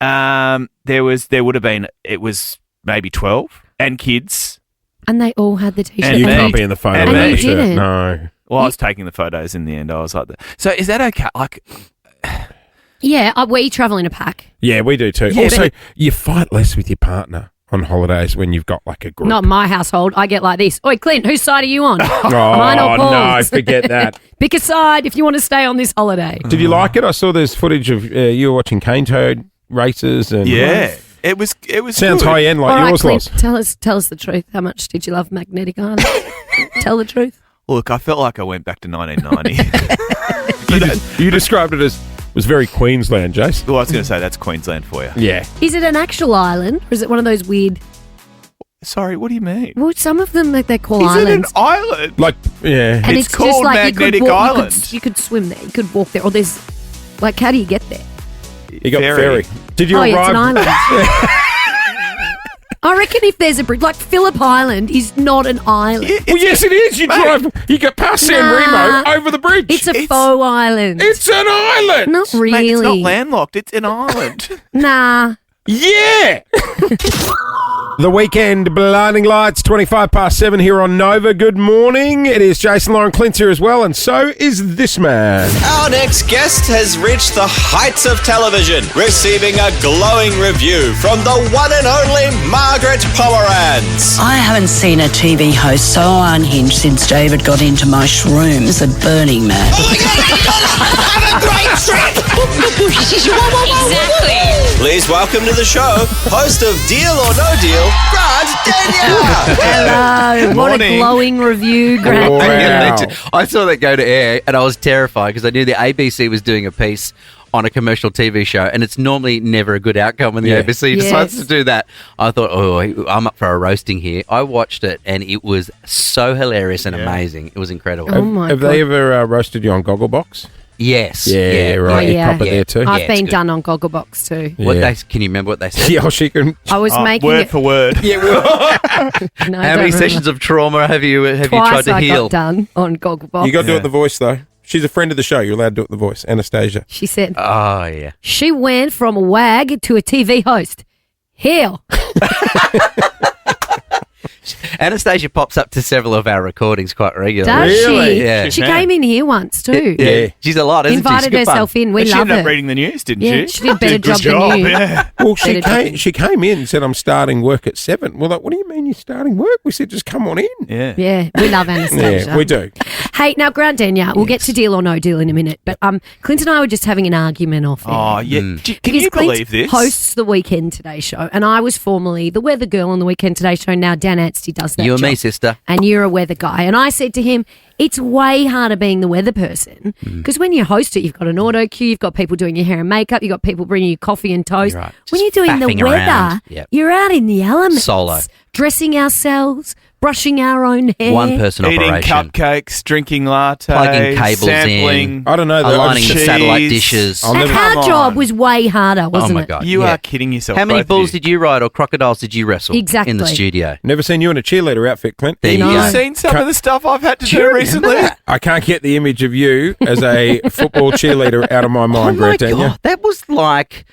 Canva. There would have been. It was maybe 12 and kids. And they all had the t-shirt. And You me. can't be in the photo. And of you the shirt. didn't? No. Well, I was taking the photos in the end. I was like, that. So is that okay? Like, Yeah, we travel in a pack. Yeah, we do too. Yeah, also, but- you fight less with your partner on holidays when you've got like a group. Not my household. I get like this. Oi, Clint, whose side are you on? Oh, Mine or no, Paul's? forget that. Pick a side if you want to stay on this holiday. Did you like it? I saw there's footage of you were watching cane toad races. And yeah, it was. Sounds good. high end like All right, yours Clint, was. tell us the truth. How much did you love Magnetic Island? Tell the truth. Look, I felt like I went back to 1990. You described it as was very Queensland, Jace. Well, I was going to say that's Queensland for you. Yeah. Is it an actual island or is it one of those weird? Sorry, what do you mean? Well, some of them they call Is it an islands. island? Like, yeah. And It's it's, called just like Magnetic you could Island. You could swim there. You could walk there. Or there's like, how do you get there? You got Ferry. ferry. Did you Oh, yeah, it's arrive? an island. I reckon if there's a bridge, like Phillip Island is not an island. Well, yes, it is. You drive. You get past San Nah. Remo over the bridge. It's a faux island. It's an island. Not Mate, really. it's not landlocked. It's an island. Nah. Yeah. The weekend blinding lights, 7:25 here on Nova. Good morning. It is Jason Lauren Clint's here as well, and so is this man. Our next guest has reached the heights of television, receiving a glowing review from the one and only Margaret Pomeranz. I haven't seen a TV host so unhinged since David got into my shrooms at Burning Man. Oh my God, have a great trip! Exactly. Please welcome to the show, host of Deal or No Deal, Grant Daniel. Hello. What a Morning. glowing review, Grant. Wow. I saw that go to air and I was terrified because I knew the ABC was doing a piece on a commercial TV show, and it's normally never a good outcome when the Yeah. ABC Yes. decides to do that. I thought, oh, I'm up for a roasting here. I watched it and it was so hilarious and amazing. It was incredible. Oh my Have God. they ever roasted you on Gogglebox? Yes. Yeah, right. Oh, yeah. Proper there too. I've it's been good. done on Gogglebox too. What Yeah. can you remember what they said? Yeah, she can. I was making word it. for word. No, I How don't many remember. sessions of trauma have you tried Twice to I heal? got done on Gogglebox. You got to do it the voice though. She's a friend of the show. You're allowed to do it the voice. Anastasia. She said Oh yeah. she went from a wag to a TV host. Heal. Anastasia pops up to several of our recordings quite regularly. Does Really? she? Yeah. She came in here once too. Yeah. She's a lot, isn't she? She's Invited good fun. herself in. We And she love ended up her. reading the news, didn't Yeah, she? she did a better Did a job than you. Yeah. Well, she Better came. She came in and said, "I'm starting work at 7." We're like, "What do you mean you're starting work?" We said, "Just come on in." Yeah. Yeah, we love Anastasia. Yeah, we do. Hey, now, Grant Daniel, we'll get to deal or no deal in a minute, but Clint and I were just having an argument off there. Oh, yeah. Can Because you Clint believe this? hosts the Weekend Today show, and I was formerly the weather girl on the Weekend Today show. Now Dan Anstey does that You and job. me, sister. And you're a weather guy. And I said to him, it's way harder being the weather person because when you host it, you've got an auto cue, you've got people doing your hair and makeup, you've got people bringing you coffee and toast. You're right. When Just you're doing the faffing weather, around. Yep. you're out in the elements. Solo. Dressing ourselves, brushing our own hair. One person Eating operation. cupcakes, drinking lattes, Plugging cables sampling. I don't know. though. Aligning the cheese. satellite dishes. I'll And never- our Come job on. was way harder, wasn't Oh my it? god! You yeah. are kidding yourself. How many both of bulls you. did you ride or crocodiles did you wrestle Exactly. in the studio? Never seen you in a cheerleader outfit, Clint. There you No. go. You've seen some of the stuff I've had to Do do you recently? remember that? I can't get the image of you as a football cheerleader out of my Oh mind, my Grant Daniel. god, that was like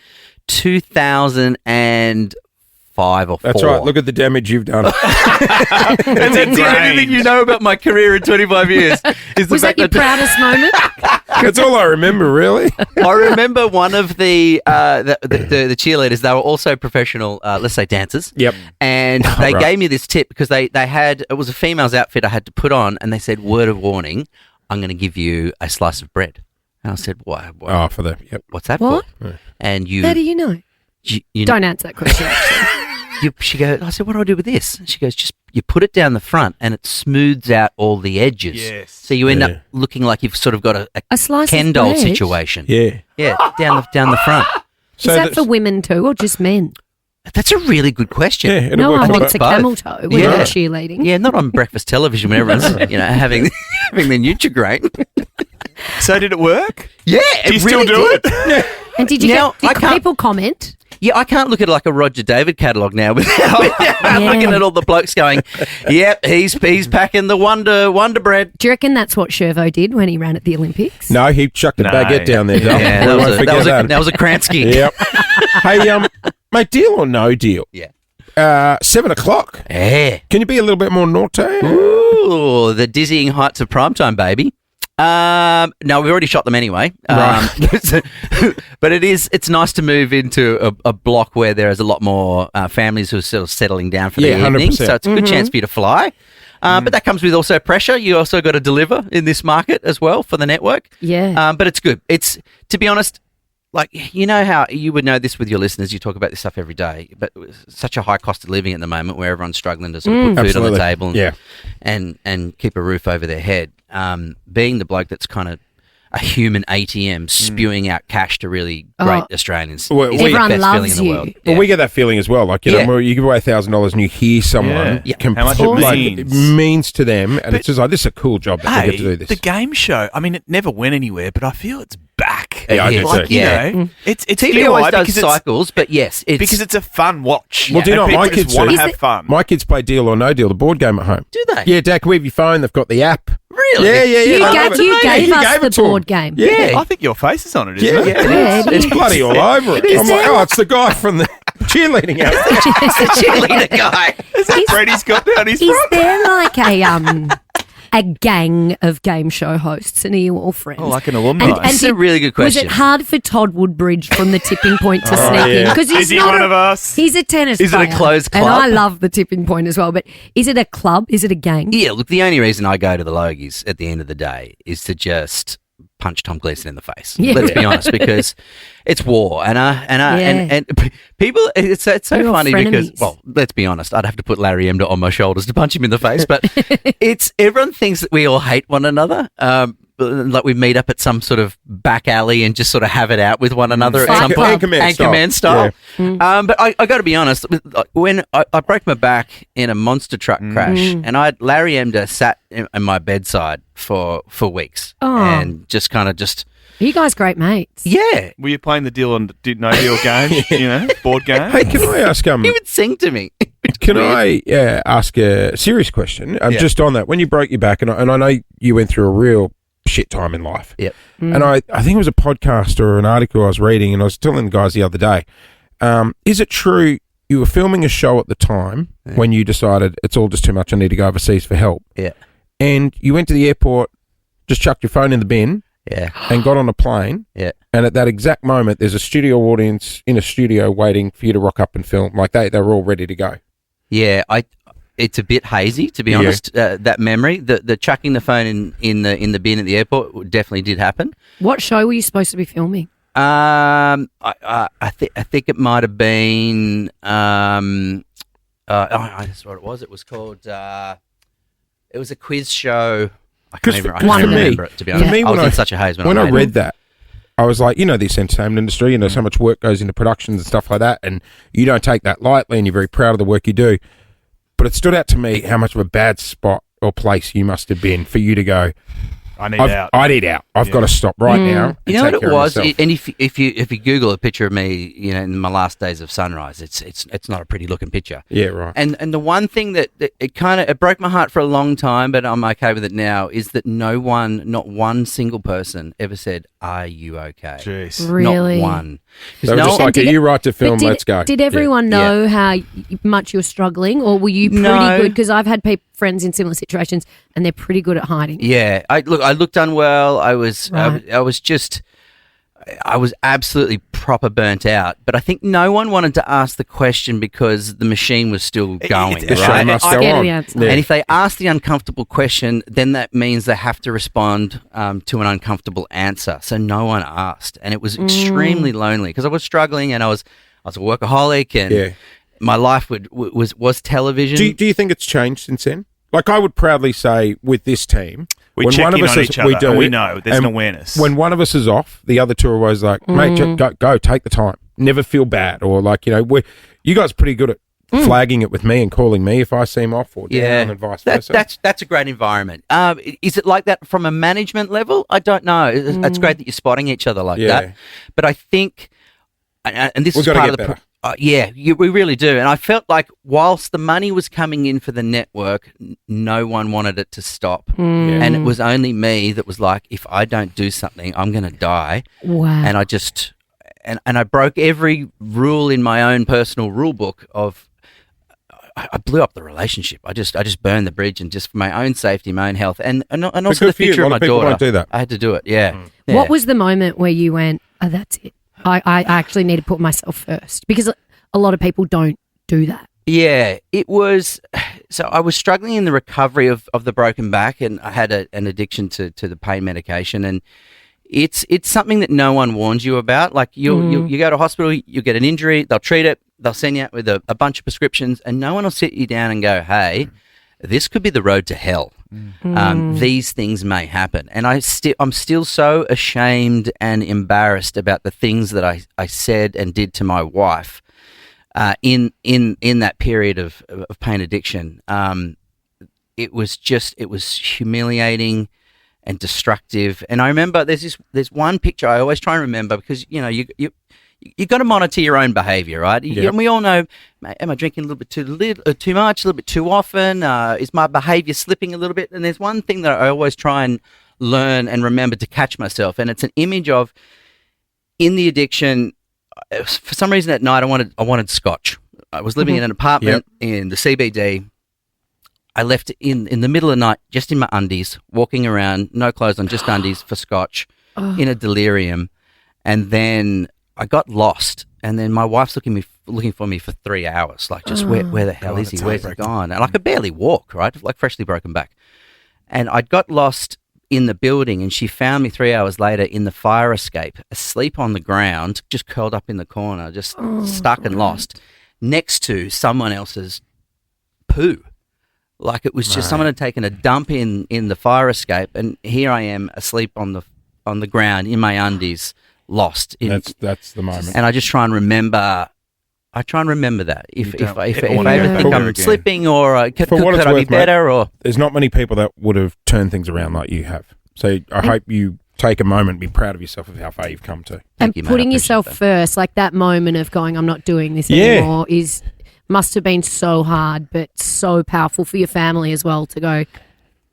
2005 or 4. That's right. Look at the damage you've done. That's the only ingrained. thing you know about my career in 25 years. Is the Was that fact your proudest moment? That's all I remember, really. I remember one of the cheerleaders. They were also professional, let's say, dancers. Yep. And they Right. gave me this tip because they had it was a female's outfit I had to put on, and they said, "Word of warning, I'm going to give you a slice of bread." And I said, "What? Oh, for the yep. What's that What? for?" And you, How do you know? you Don't answer that question. she goes, I said, "What do I do with this?" And she goes, "Just you put it down the front, and it smooths out all the edges. Yes. So you end Yeah. up looking like you've sort of got a A slice Ken of doll bread? situation. Yeah. Yeah, down the front. Is that that's- for women too, or just men? That's a really good question. Yeah, it'll No work one for wants a both. camel toe when Yeah. they're cheerleading. Yeah, not on breakfast television when everyone's having their Nutri-Grain. So did it work? Yeah, Do you still do it? And did you Now, get I did can't- people comment? Yeah, I can't look at like a Roger David catalogue now without looking at all the blokes going, yep, he's packing the Wonder Bread. Do you reckon that's what Shervo did when he ran at the Olympics? No, he chucked a baguette down there, Dale. Yeah, that was a Kransky. Yep. Hey, mate, deal or no deal? Yeah. 7 o'clock. Yeah. Can you be a little bit more naughty? Ooh, the dizzying heights of primetime, baby. No, we've already shot them anyway. Right. But it's nice to move into a block where there is a lot more families who are sort of settling down for the evening. 100%. So it's a good chance for you to fly. But that comes with also pressure. You also got to deliver in this market as well for the network. Yeah. But it's good. It's, to be honest, like, you know how you would know this with your listeners, you talk about this stuff every day, but such a high cost of living at the moment where everyone's struggling to sort of put food on the table and keep a roof over their head. Being the bloke that's kind of a human ATM spewing out cash to really great Australians. Well, is the everyone best loves feeling in the you. world. Well, we get that feeling as well. Like, you know, you give away $1,000 and you hear someone how much it means to them, and it's just like, this is a cool job that they get to do this. The game show, I mean, it never went anywhere, but I feel it's back. Yeah, I do like, too. you know, it's TV always does cycles, but yes, it's because it's a fun watch. Well, do you know what my people kids want do? to have fun? My kids play Deal or No Deal, the board game at home. Do they? Yeah, Dad, can we have your phone? They've got the app. Really? Yeah. You gave us the to board 'em. game. Yeah. I think your face is on it, isn't it? It's bloody all over it. I'm like, it's the guy from the cheerleading outfit. It's the cheerleader guy. Is that Freddie's got down his Is front? there like a gang of game show hosts, and are you all friends? Oh, like an alumni. That's a really good question. Was it hard for Todd Woodbridge from the Tipping Point to sneak in? Because Is he one of us? He's a tennis Is it a player, closed and club? I love the Tipping Point as well. But is it a club? Is it a gang? Yeah, look, the only reason I go to the Logies at the end of the day is to just punch Tom Gleeson in the face. Yeah. Let's be honest, because it's war, and people. It's so You're all funny because, frenemies. well, let's be honest. I'd have to put Larry Emder on my shoulders to punch him in the face, but it's everyone thinks that we all hate one another. Like we meet up at some sort of back alley and just sort of have it out with one another at some point. Anchorman style. But I got to be honest, when I broke my back in a monster truck crash, and Larry Emder sat in my bedside for weeks, and just kind of Are you guys great mates? yeah. Were you playing the Deal or No Deal game? You know, board game? Hey, can I ask He would sing to me. Can I ask a serious question? Just on that, when you broke your back, and I know you went through a real shit time in life. Yep. And I think it was a podcast or an article I was reading, and I was telling the guys the other day, is it true you were filming a show at the time when you decided it's all just too much, I need to go overseas for help? Yeah. And you went to the airport, just chucked your phone in the bin, Yeah. and got on a plane. Yeah. And at that exact moment, there's a studio audience in a studio waiting for you to rock up and film. Like they were all ready to go. Yeah, it's a bit hazy, to be honest. That memory, the chucking the phone in the bin at the airport, definitely did happen. What show were you supposed to be filming? I think it might have been. That's what it was. It was called. It was a quiz show. I can't even remember it, to be honest. For me, I was in such a haze when I read that. I was like, this entertainment industry, so much work goes into productions and stuff like that, and you don't take that lightly, and you're very proud of the work you do. But it stood out to me how much of a bad spot or place you must have been for you to go, I need out. I've got to stop right now. You know what it was? And if you Google a picture of me, in my last days of Sunrise, it's not a pretty looking picture. Yeah, right. And the one thing that it broke my heart for a long time, but I'm okay with it now, is that not one single person ever said, "Are you okay?" Jeez. Really? Not one. They were just like, "Are you right to film? Let's go." Did everyone know how much you were struggling, or were you pretty good? Because I've had friends in similar situations, and they're pretty good at hiding. Yeah, I looked unwell. I was absolutely proper burnt out. But I think no one wanted to ask the question because the machine was still going. The show must go on. Yeah. And if they ask the uncomfortable question, then that means they have to respond to an uncomfortable answer. So no one asked, and it was extremely lonely because I was struggling, and I was a workaholic, and my life was television. Do you think it's changed since then? Like I would proudly say, with this team, we when check one of in us on is, each other. we do, we know there's and an awareness. When one of us is off, the other two are always like, "Mate, go, take the time. Never feel bad." Or like, you guys are pretty good at flagging it with me and calling me if I seem off or down, and vice versa. That's a great environment. Is it like that from a management level? I don't know. It's great that you're spotting each other like that. But I think, and this is part of the We really do. And I felt like whilst the money was coming in for the network, no one wanted it to stop. And it was only me that was like, if I don't do something, I'm going to die. Wow. And I just, and I broke every rule in my own personal rule book of, I blew up the relationship. I just burned the bridge, and just for my own safety, my own health, and also the future of my daughter. Won't do that. I had to do it. Yeah. What was the moment where you went, oh, that's it? I actually need to put myself first, because a lot of people don't do that. Yeah, it was. So I was struggling in the recovery of the broken back, and I had an addiction to the pain medication, and it's something that no one warns you about. Like you go to hospital, you get an injury, they'll treat it, they'll send you out with a bunch of prescriptions, and no one will sit you down and go, hey, this could be the road to hell. These things may happen. And I'm still so ashamed and embarrassed about the things that I said and did to my wife in that period of pain addiction. It was humiliating and destructive. And I remember there's one picture I always try and remember, because you got to monitor your own behaviour, right? And we all know, am I drinking a little bit too much, a little bit too often? Is my behaviour slipping a little bit? And there's one thing that I always try and learn and remember to catch myself, and it's an image of, in the addiction, for some reason at night I wanted scotch. I was living in an apartment in the CBD. I left in the middle of the night, just in my undies, walking around, no clothes on, just undies, for scotch, in a delirium. And then I got lost, and then my wife's looking for me for 3 hours, like, just where the hell is he? Where's he gone? And I could barely walk, right? Like freshly broken back. And I got lost in the building, and she found me 3 hours later in the fire escape, asleep on the ground, just curled up in the corner, just stuck and lost, next to someone else's poo. Like, it was just someone had taken a dump in the fire escape, and here I am asleep on the ground in my undies, lost. That's the moment. And I just try and remember. I try and remember that if I ever think I'm slipping, or could I be better, mate, or there's not many people that would have turned things around like you have. So I hope you take a moment and be proud of yourself of how far you've come to. And putting yourself first, like that moment of going, I'm not doing this anymore, must have been so hard, but so powerful for your family as well, to go,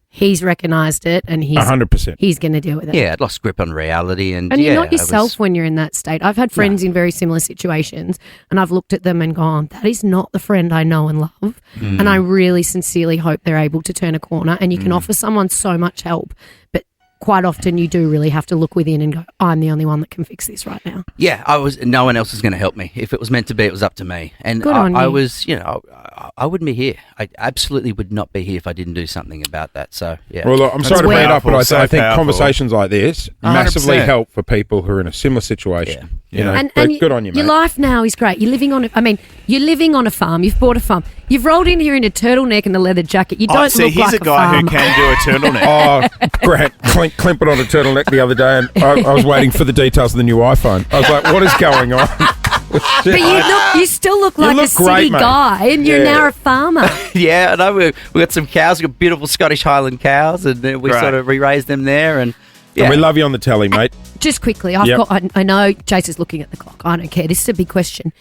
he's recognised it, and he's 100%. He's going to deal with it. Yeah, I'd lost grip on reality, and you're not yourself when you're in that state. I've had friends in very similar situations, and I've looked at them and gone, that is not the friend I know and love. And I really sincerely hope they're able to turn a corner, and you can offer someone so much help, but quite often you do really have to look within and go, I'm the only one that can fix this right now. Yeah, no one else is going to help me. If it was meant to be, it was up to me. And I was, I wouldn't be here. I absolutely would not be here if I didn't do something about that. So, yeah. Well, look, I'm sorry to bring it up, but I think powerful. conversations like this 100%. Massively help for people who are in a similar situation. Yeah. And good on you, mate. Your life now is great. You're living on a farm. You've bought a farm. You've rolled in here in a turtleneck and a leather jacket. You don't look he's like a guy farmer. who can do a turtleneck. Grant Clint put on a turtleneck the other day, and I was waiting for the details of the new iPhone. I was like, what is going on? But you still look like a city guy, and you're now a farmer. Yeah, I know. We got some cows. We got beautiful Scottish Highland cows, and we sort of re-raised them there. And we love you on the telly, mate. Just quickly, I know Jace is looking at the clock. I don't care. This is a big question.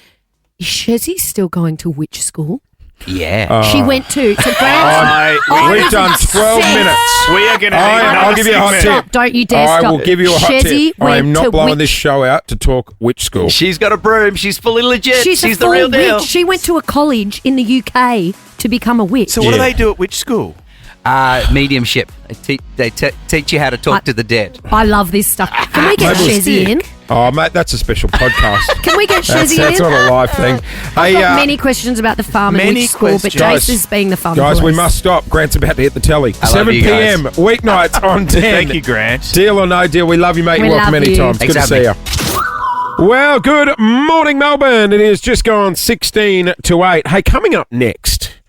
Is Shezzy still going to which school? Yeah. She went to. So we've done 12 minutes. We are going to I'll give you a hot tip. Stop, don't you dare stop. I will give you a hot tip. I am not blowing this show out to talk which school. She's got a broom. She's fully legit. She's the real deal. She went to a college in the UK to become a witch. So what do they do at which school? Mediumship. They teach you how to talk to the dead. I love this stuff. Can we get Shezzy in? Oh, mate, that's a special podcast. Can we get Shezzy in? That's not a live thing. I've got many questions about the farm and which school, but Jace is being the fun Guys, voice. we must stop. Grant's about to hit the telly. 7 p.m. weeknights on 10. Thank you, Grant. Deal or no deal, we love you, mate. You're welcome anytime. It's good to see you. Well, good morning, Melbourne. It is just gone 16 to 8. Hey, coming up next,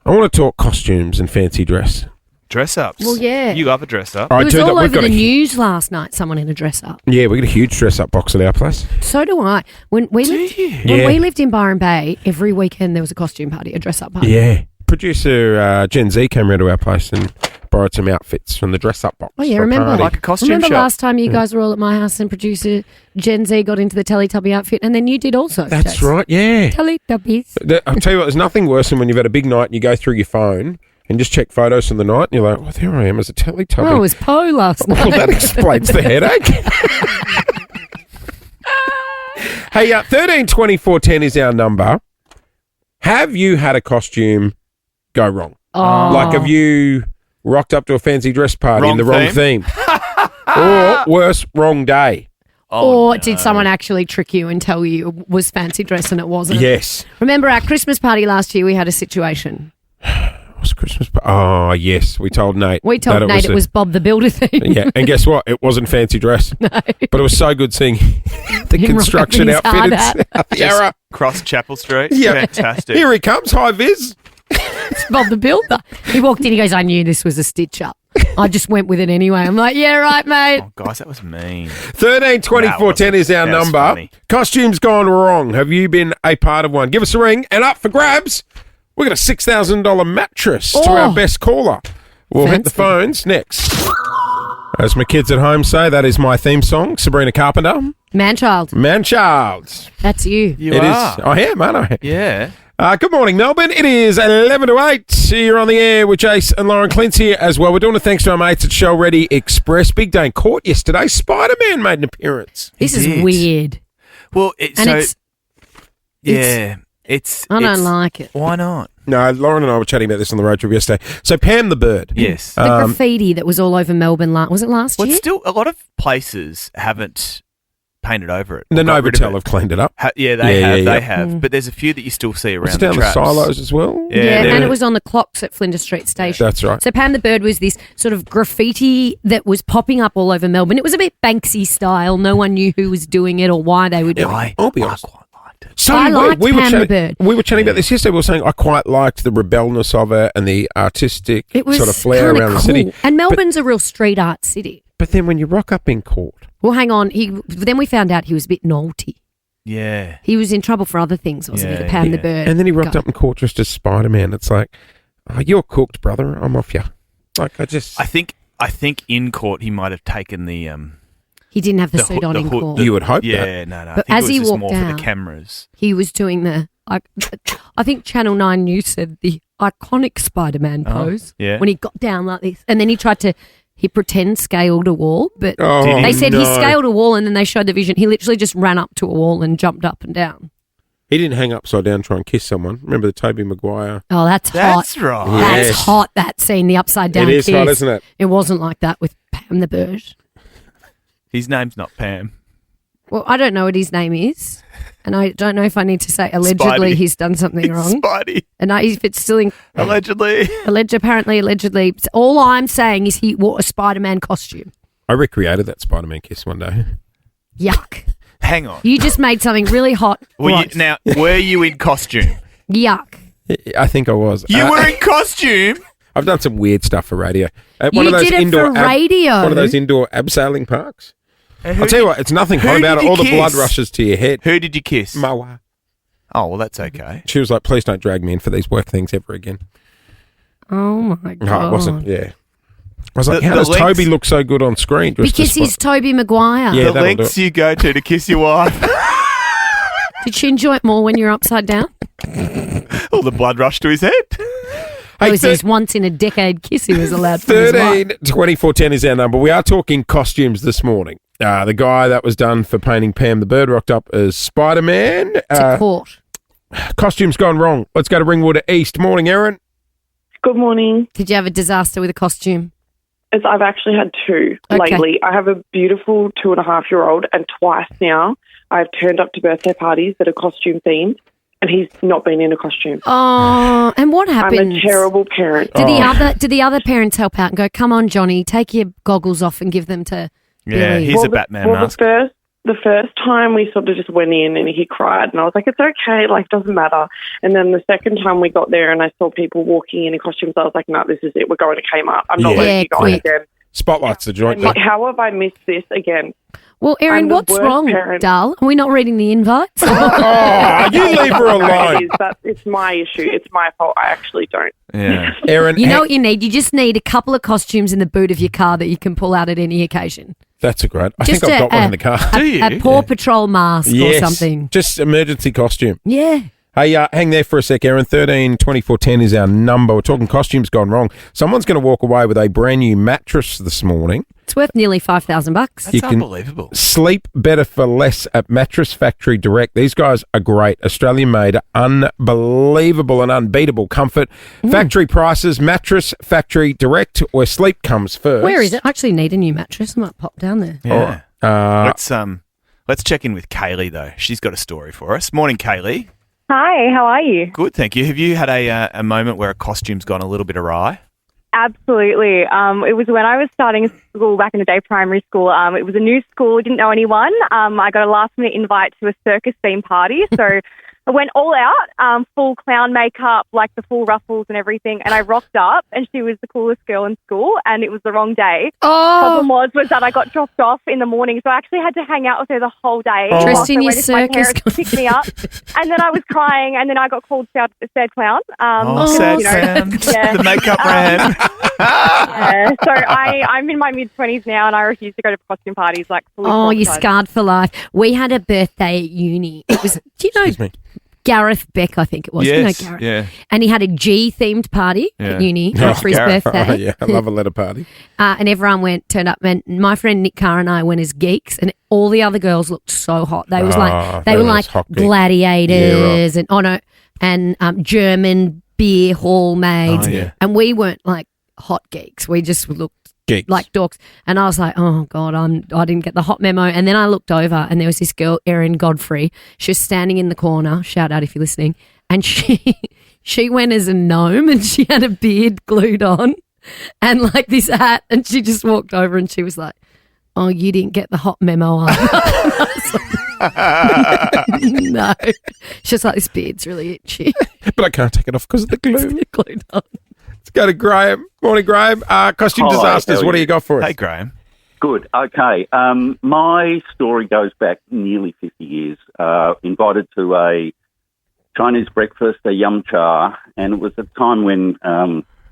I want to talk costumes and fancy dress. Dress-ups? Well, yeah. You love a dress-up. It was all over the news last night, someone in a dress-up. Yeah, we got a huge dress-up box at our place. So do I. When we lived in Byron Bay, every weekend there was a costume party, a dress-up party. Yeah. producer Gen Z came round to our place and borrowed some outfits from the dress-up box. Oh, yeah, for a remember? party. Like a costume Remember shop. last time you guys were all at my house and producer Gen Z got into the Teletubby outfit, and then you did also. That's Jace. right, yeah. Teletubbies. I'll tell you what, there's nothing worse than when you've had a big night and you go through your phone and just check photos from the night and you're like, well, there I am as a Teletubby. Oh, it was Poe last night. Well, that explains the headache. Hey, 132410 is our number. Have you had a costume go wrong? Oh. Like, have you rocked up to a fancy dress party in the wrong theme? Or worse, wrong day? Or did someone actually trick you and tell you it was fancy dress and it wasn't? Yes. Remember our Christmas party last year, we had a situation. It was Christmas. Oh, yes. We told Nate. We told that Nate it was Bob the Builder theme. Yeah, and guess what? It wasn't fancy dress. No. But it was so good seeing the Him construction rocking his hard outfit in South Just Yarra. cross Chapel Street. Yeah. Fantastic. Here he comes. Hi, Viz. It's Bob the Builder. He walked in, he goes, I knew this was a stitch up. I just went with it anyway. I'm like, yeah, right, mate. Oh, guys, that was mean. 132410 is our That was number. funny. Costumes gone wrong. Have you been a part of one? Give us a ring, and up for grabs, we got a $6,000 mattress to our best caller. We'll hit the phones next. As my kids at home say, that is my theme song, Sabrina Carpenter. Man-child. Man-child. That's you. You It are. is. I am, aren't I? Yeah. Good morning, Melbourne. It is 11 to 8. You're on the air with Jace and Lauren Clintz here as well. We're doing it thanks to our mates at Show Ready Express. Big day in court yesterday. Spider-Man made an appearance. This is did. weird. Well, And it's I don't like it. Why not? No, Lauren and I were chatting about this on the road trip yesterday. So Pam the bird. Yes. The graffiti that was all over Melbourne, was it last Well, year? still, a lot of places haven't painted over it. The or got rid of Novotel it. have cleaned it up. Yeah, they Yeah, have. yeah, They yeah. have. But there's a few that you still see around It's down the traps. silos as well. Yeah, they're- and it was on the clocks at Flinders Street Station. That's right. So Pam the Bird was this sort of graffiti that was popping up all over Melbourne. It was a bit Banksy style. No one knew who was doing it or why they were doing it. I'll be honest. quite liked it. So I did liked we were Pam the chatting, Bird. We were chatting about this yesterday. We were saying I quite liked the rebelness of it and the artistic It was sort of flair kinda around the cool. city. And Melbourne's a real street art city. But then when you rock up in court, Well, hang on. Then we found out he was a bit naughty. Yeah. He was in trouble for other things, wasn't he? Yeah, The Pam the yeah. Bird. and then he rocked guy. up in court dressed as Spider-Man. It's like, oh, you're cooked, brother. I'm off you. Like, I I think in court he might have taken the He didn't have the the suit hood- on the in hood- court. the- You would hope Yeah, that. no. I But think as it was he just walked more for out- the cameras. He was doing I think Channel 9 News said the iconic Spider-Man pose. yeah. When he got down like this. And then he pretend scaled a wall, but Oh, Did he? they said no. he scaled a wall and then they showed the vision. He literally just ran up to a wall and jumped up and down. He didn't hang upside down and try and kiss someone. Remember the Tobey Maguire? Oh, that's hot. That's right. That's Yes. hot, that scene, the upside down It is kiss. hot, isn't it? It wasn't like that with Pam the Bird. His name's not Pam. Well, I don't know what his name is. And I don't know if I need to say allegedly Spidey. he's done something wrong. Spidey. And if it's still in Allegedly. allegedly. All I'm saying is he wore a Spider-Man costume. I recreated that Spider-Man kiss one day. Yuck. Hang on. You just made something really hot. gross. Were you in costume? Yuck. I think I was. You were in costume? I've done some weird stuff for radio. At You did it for radio. One of those indoor abseiling parks. And I'll tell you what, it's nothing hot about it. did you All the blood kiss? rushes to your head. Who did you kiss? My wife. Oh, well, that's okay. She was like, please don't drag me in for these work things ever again. Oh my god. No, it wasn't. Yeah. I was like, The- how the does lengths- Toby look so good on screen? Just Because to he's Tobey Maguire. Yeah, the that'll do lengths it. you go to kiss your wife. Did she enjoy it more when you're upside down? All the blood rushed to his head. It was his once in a decade kiss he was allowed from his wife. 13-24-10 is our number. We are talking costumes this morning. The guy that was done for painting Pam the Bird rocked up as Spider-Man. To court. Costumes gone wrong. Let's go to Ringwater East. Morning, Erin. Good morning. Did you have a disaster with a costume? I've actually had two Okay. lately. I have a beautiful 2.5-year-old, and twice now I've turned up to birthday parties that are costume themed, and he's not been in a costume. Oh, and what happens? I'm a terrible parent. Do the other parents help out and go, come on, Johnny, take your goggles off and give them to Yeah, Billy? he's a Batman mask. The first time we sort of just went in and he cried, and I was like, it's okay, like, doesn't matter. And then the second time we got there and I saw people walking in costumes, I was like, no, this is it. We're going to Kmart. I'm not Yeah. letting you go in quick. again. Spotlight's the joint. Like, how have I missed this again? Well, Erin, I'm the what's worst wrong, parent. Dal? Are we not reading the invites? Oh, you leave her No, alone. it's my issue. It's my fault. I actually don't. Yeah. Erin, You know what you need? You just need a couple of costumes in the boot of your car that you can pull out at any occasion. that's a great. I Just think I've got one in the car. Do you? A Paw Patrol mask or something. Just emergency costume. Yeah. Hey, hang there for a sec, Erin. 13-24-10 is our number. We're talking costumes gone wrong. Someone's going to walk away with a brand new mattress this morning. It's worth nearly $5,000. That's You can unbelievable. Sleep better for less at Mattress Factory Direct. These guys are great. Australian made, unbelievable and unbeatable comfort. Factory prices, Mattress Factory Direct, where sleep comes first. Where is it? I actually need a new mattress. I might pop down there. Yeah. Let's check in with Kaylee though. She's got a story for us. Morning, Kaylee. Hi, how are you? Good, thank you. Have you had a moment where a costume's gone a little bit awry? Absolutely. It was when I was starting school back in the day, primary school. It was a new school, didn't know anyone. I got a last-minute invite to a circus theme party, so I went all out, full clown makeup, like the full ruffles and everything, and I rocked up, and she was the coolest girl in school, and it was the wrong day. Problem was that I got dropped off in the morning, so I actually had to hang out with her the whole day. Dressed in your My circus. parents picked me up, and then I was crying, and then I got called sad clown. Sad clown. Yeah. The makeup ran. Yeah, so I'm in my mid-20s now, and I refuse to go to costume parties. Like, fully Oh, you're traumatized. scarred for life. We had a birthday at uni. It was, do you know Gareth Beck, I think it was. Yes, You know Gareth. yeah. And he had a G-themed party at uni for his Gareth. birthday. Oh, yeah, I love a letter party. And everyone turned up, and my friend Nick Carr and I went as geeks, and all the other girls looked so hot. They was they were like hot geeks. gladiators and German beer hall maids, and we weren't like hot geeks. We just looked Geeks. like dorks. And I was like, oh God, I didn't get the hot memo. And then I looked over, and there was this girl, Erin Godfrey. She was standing in the corner. Shout out if you're listening. And she went as a gnome, and she had a beard glued on and like this hat, and she just walked over and she was like, oh, you didn't get the hot memo either. No. She's like, this beard's really itchy. But I can't take it off because of the glue. Glued on. Let's go to Graham. Morning, Graham. Costume Hi, disasters. how are What do you? you got for us? Hey, Graham. Good. Okay. My story goes back nearly 50 years. Invited to a Chinese breakfast, a yum cha, and it was a time when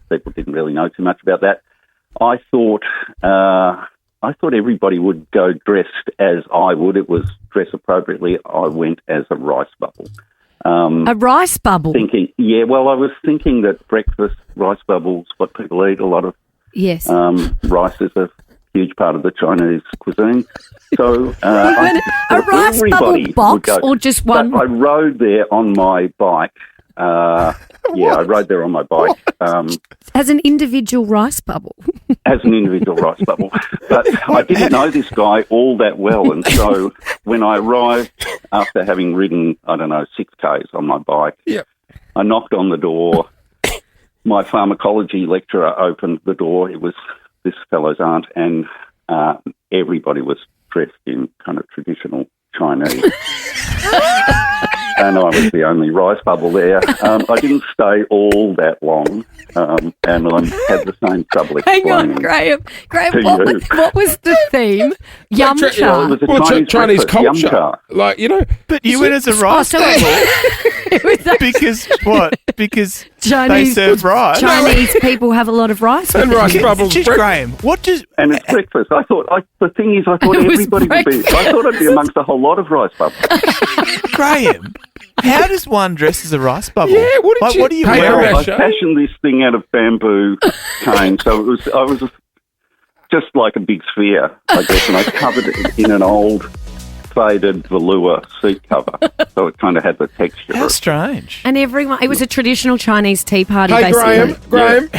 people didn't really know too much about that. I thought everybody would go dressed as I would. It was dress appropriately. I went as a rice bubble. A rice bubble? I was thinking that breakfast, rice bubbles, what people eat, a lot of Yes. rice is a huge part of the Chinese cuisine. So a rice bubble box or just one? But I rode there on my bike. I rode there on my bike. As an individual rice bubble? As an individual rice bubble. But I didn't know this guy all that well. And so when I arrived, after having ridden, 6Ks on my bike, I knocked on the door. My pharmacology lecturer opened the door. It was this fellow's aunt, and everybody was dressed in kind of traditional Chinese. And I was the only rice bubble there. I didn't stay all that long, and I had the same trouble explaining. Hang on, Graham. to you. What was the theme? Yum Well, cha. it was a Chinese breakfast, yum cha. Like, you know. But you went as a rice bubble. Because what? Because they serve rice. Chinese people have a lot of rice. And rice bubbles. Just Graham, what does... And it's breakfast. The thing is, I thought It was everybody would be. I thought I'd be amongst a whole lot of rice bubbles. Graham, how does one dress as a rice bubble? Yeah, what do you Well, wear? I fashioned this thing out of bamboo cane, so I was just like a big sphere, I guess, and I covered it in an old faded velour seat cover, so it kind of had the texture. How strange. And everyone, it was a traditional Chinese tea party, Hey, basically. Graham,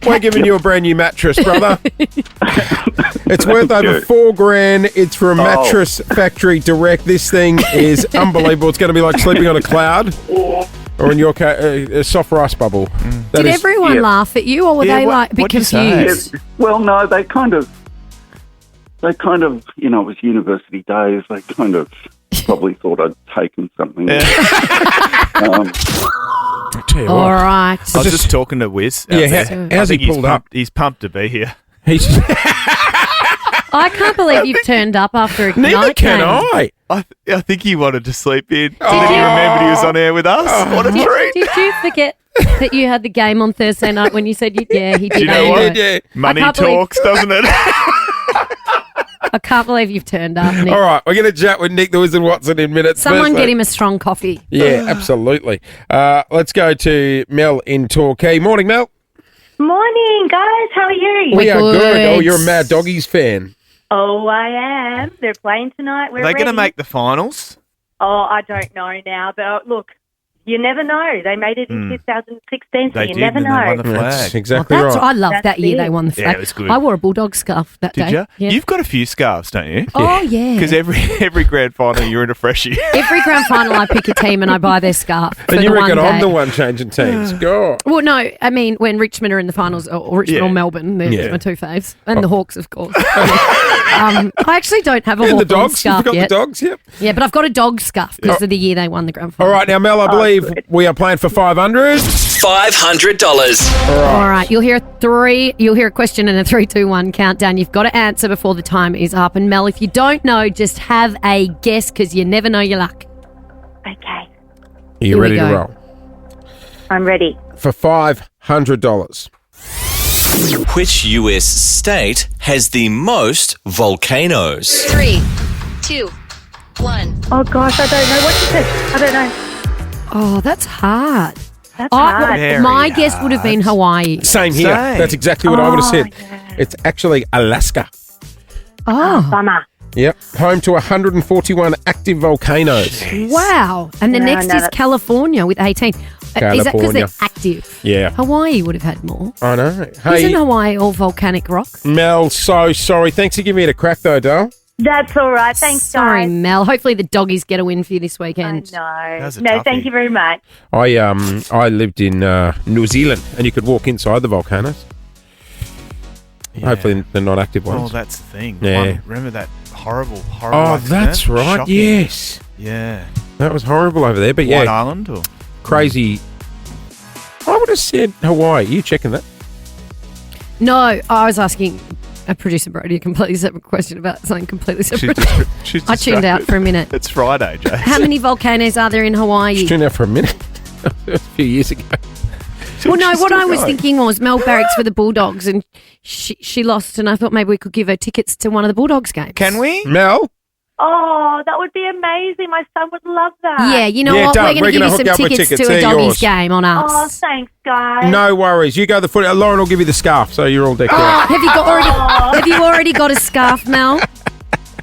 we're giving you a brand new mattress, brother. It's worth over $4,000. It's from Mattress Factory Direct. This thing is unbelievable. It's going to be like sleeping on a cloud, or in your case, a soft rice bubble. Did everyone laugh at you, or were they like a bit confused? Well, no, they kind of, it was university days. They kind of probably thought I'd taken something. All right. I was just talking to Wiz. Yeah, how's he pulled up? He's pumped to be here. I can't believe you've turned up after a Neither night can game. I think he wanted to sleep in. And then he remembered he was on air with us. What a treat. Did you forget that you had the game on Thursday night when you said, he did? Do you know what? Money talks, doesn't it? I can't believe you've turned up, Nick. All right, we're going to chat with Nick the Wizard Watson in minutes. Someone First, get him a strong coffee. Yeah, absolutely. Let's go to Mel in Torquay. Morning, Mel. Morning, guys. How are you? We are good. Oh, you're a Mad Doggies fan. Oh, I am. They're playing tonight. We're Are they going to ready. make the finals? Oh, I don't know now. But look, you never know. They made it in 2016, so They you did, never and they know. won the flag. That's exactly That's right. I love that That's year it. they won the flag. Yeah, it was good. I wore a Bulldog scarf that Did day. you? Yeah. You've got a few scarves, don't you? Oh, yeah. Because every grand final you're in a freshie. Every grand final I pick a team and I buy their scarf for And you the reckon one I'm day. the one changing teams? God. Well, no, I mean, when Richmond are in the finals, or Richmond Yeah. or Melbourne, they're Yeah. my two faves. And the Hawks, of course. I actually don't have a And the Hawthorn dogs. scarf You've got yet. the dogs, yep. Yeah, but I've got a dog scarf because of the year they won the grand final. All right, now, Mel, I believe we are playing for 500. $500. All right, you'll hear a question and a 3, 2, 1 countdown. You've got to answer before the time is up. And Mel, if you don't know, just have a guess because you never know your luck. Okay. Are you Here we ready to go. roll? I'm ready. For $500. Which US state has the most volcanoes? 3, 2, 1. Oh, gosh, I don't know. What is it? I don't know. Oh, that's hard. That's hard. Very My guess would have been Hawaii. Same here. Same. That's exactly what I would have said. yeah. It's actually Alaska. Oh, Bummer. Yep. Home to 141 active volcanoes. wow. And the No, next no, is that's- California with 18. Is that because California. they're active? Yeah. Hawaii would have had more. I know. Isn't Hey, Hawaii all volcanic rock? Mel, so sorry. Thanks for giving me a crack, though, Dale. That's all right. Thanks, Sorry, guys. Mel. Hopefully the doggies get a win for you this I weekend. know. was a No, toughie. thank you very much. I lived in New Zealand, and you could walk inside the volcanoes. Yeah. Hopefully they're not active Well, ones. that's the thing. Yeah. Remember that horrible Oh, accident? that's right. Shocking. Yes. Yeah. That was horrible over there, but White yeah, Island or? crazy. I would have said Hawaii. You checking that? No, I was asking a producer Brody a completely separate question about something completely separate. She's I tuned out distracted. for a minute. It's Friday, Jay. How many volcanoes are there in Hawaii? Tuned out for a minute. A few years ago. Well, no, She's what still I was going. thinking was Mel barracks for the Bulldogs and she lost, and I thought maybe we could give her tickets to one of the Bulldogs games. Can we? Mel? Oh, that would be amazing. My son would love that. Yeah, you know Yeah, what? done. We're We're going to give gonna you hook some up with tickets tickets. to a They're Doggies yours. game on us. Oh, thanks, guys. No worries. You go the foot. Lauren will give you the scarf, so you're all decked out. Have you already got a scarf, Mel?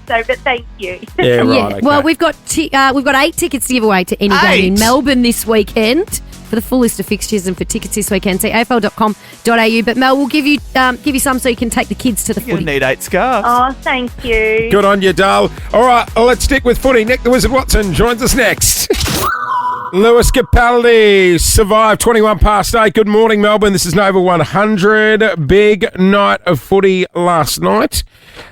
So, but thank you. Yeah, right. Okay. Well, we've got 8 tickets to give away to any game in 8? Melbourne this weekend. For the full list of fixtures and for tickets this weekend, see afl.com.au. But Mel, we'll give you some so you can take the kids to the You're going footy. to need 8 scarves. Oh, thank you. Good on you, Dale. All right, let's stick with footy. Nick the Wizard Watson joins us next. Lewis Capaldi survived 21 past 8. Good morning, Melbourne. This is Nova 100. Big night of footy last night.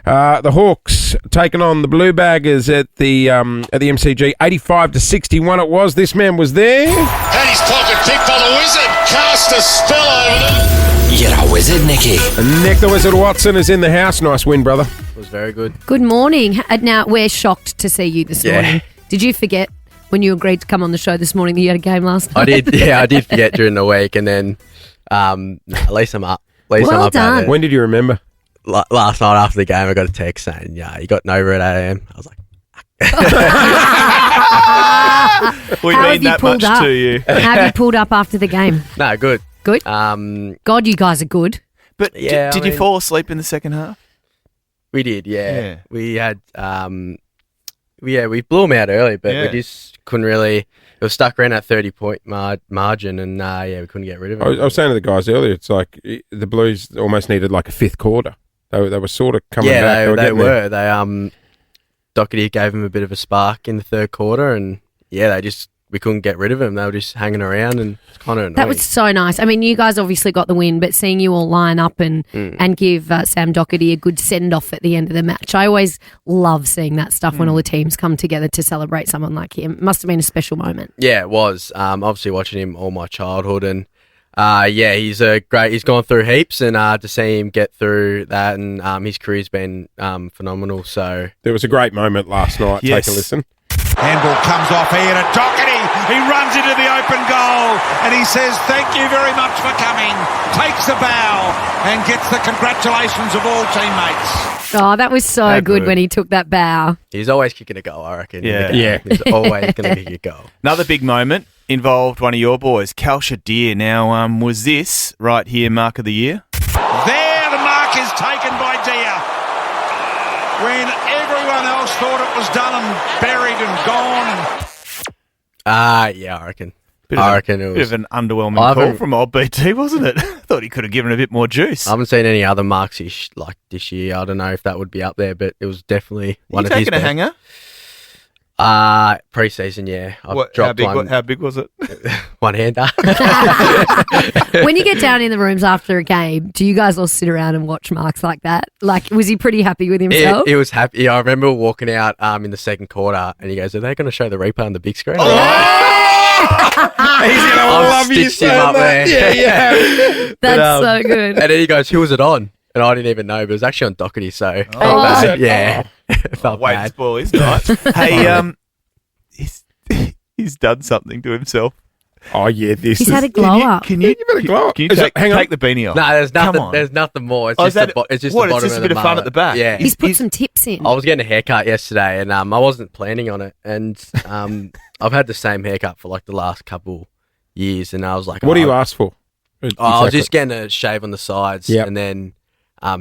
The Hawks taking on the Blue Baggers at the MCG. 85-61 it was. This man was there. And his pocket picked by the Wizard. Cast a spell over them. You're a wizard, Nicky. Nick the Wizard Watson is in the house. Nice win, brother. It was very good. Good morning. Now, we're shocked to see you this morning. Did you forget when you agreed to come on the show this morning that you had a game last night? I did. Yeah, I did forget during the week, and then at least I'm up. At least Well I'm up done. Out there. When did you remember? Last night after the game, I got a text saying, "Yeah, you got over at 8 a.m." I was like, We How mean have you that pulled much up? to you. How have you pulled up after the game? "No, good." Good? God, you guys are good. But Yeah, did I you mean- fall asleep in the second half? We did. Yeah, Yeah. we had. We blew them out early, but Yeah. we just couldn't really. It was stuck around that 30-point margin, and we couldn't get rid of it. I was saying to the guys earlier, it's like the Blues almost needed like a fifth quarter. They were sort of coming back. They getting there. were. They Doherty gave him a bit of a spark in the third quarter, and we couldn't get rid of him. They were just hanging around, and it's kind of annoying. That was so nice. I mean, you guys obviously got the win, but seeing you all line up and give Sam Doherty a good send-off at the end of the match. I always love seeing that stuff when all the teams come together to celebrate someone like him. Must have been a special moment. Yeah, it was. Obviously watching him all my childhood, and Yeah, he's great. He's gone through heaps, and to see him get through that, and his career's been phenomenal. So there was a great moment last night. Yes. Take a listen. Handball comes off here to Doherty. He runs into the open goal and he says, "Thank you very much for coming." Takes the bow and gets the congratulations of all teammates. Oh, that was so good when he took that bow. He's always kicking a goal, I reckon. Yeah. He's always going to kick a goal. Another big moment involved one of your boys, Kalsha Deer. Now, was this right here Mark of the Year? There, the mark is taken by Deer. When everyone else thought it was done and buried and gone. Yeah, I reckon. Bit of an underwhelming call from old BT, wasn't it? Thought he could have given a bit more juice. I haven't seen any other marks like this year. I don't know if that would be up there, but it was definitely one of his taking a best. hanger? Pre-season, yeah. How big was it? One-hander. When you get down in the rooms after a game, do you guys all sit around and watch marks like that? Like, was he pretty happy with himself? He was happy. I remember walking out in the second quarter, and he goes, "Are they going to show the replay on the big screen?" He's going to love you stitched him up there. Yeah. That's so good. And then he goes, "Who was it on?" And I didn't even know, but it was actually on Doherty, so felt bad. Yeah. Felt Wait bad. to spoil his night. Hey, he's done something to himself. Oh, yeah, this He's had a glow up. Can you give it a glow up? Can you take the beanie off? No, there's nothing. Come on. There's nothing more. It's Oh, just is that- it's just what, the it's bottom just a of bit the of fun mullet. at the back? Yeah. He's put some tips in. I was getting a haircut yesterday, and I wasn't planning on it, and I've had the same haircut for like the last couple years, and I was like, What do you ask for? I was just getting a shave on the sides, Yep. and then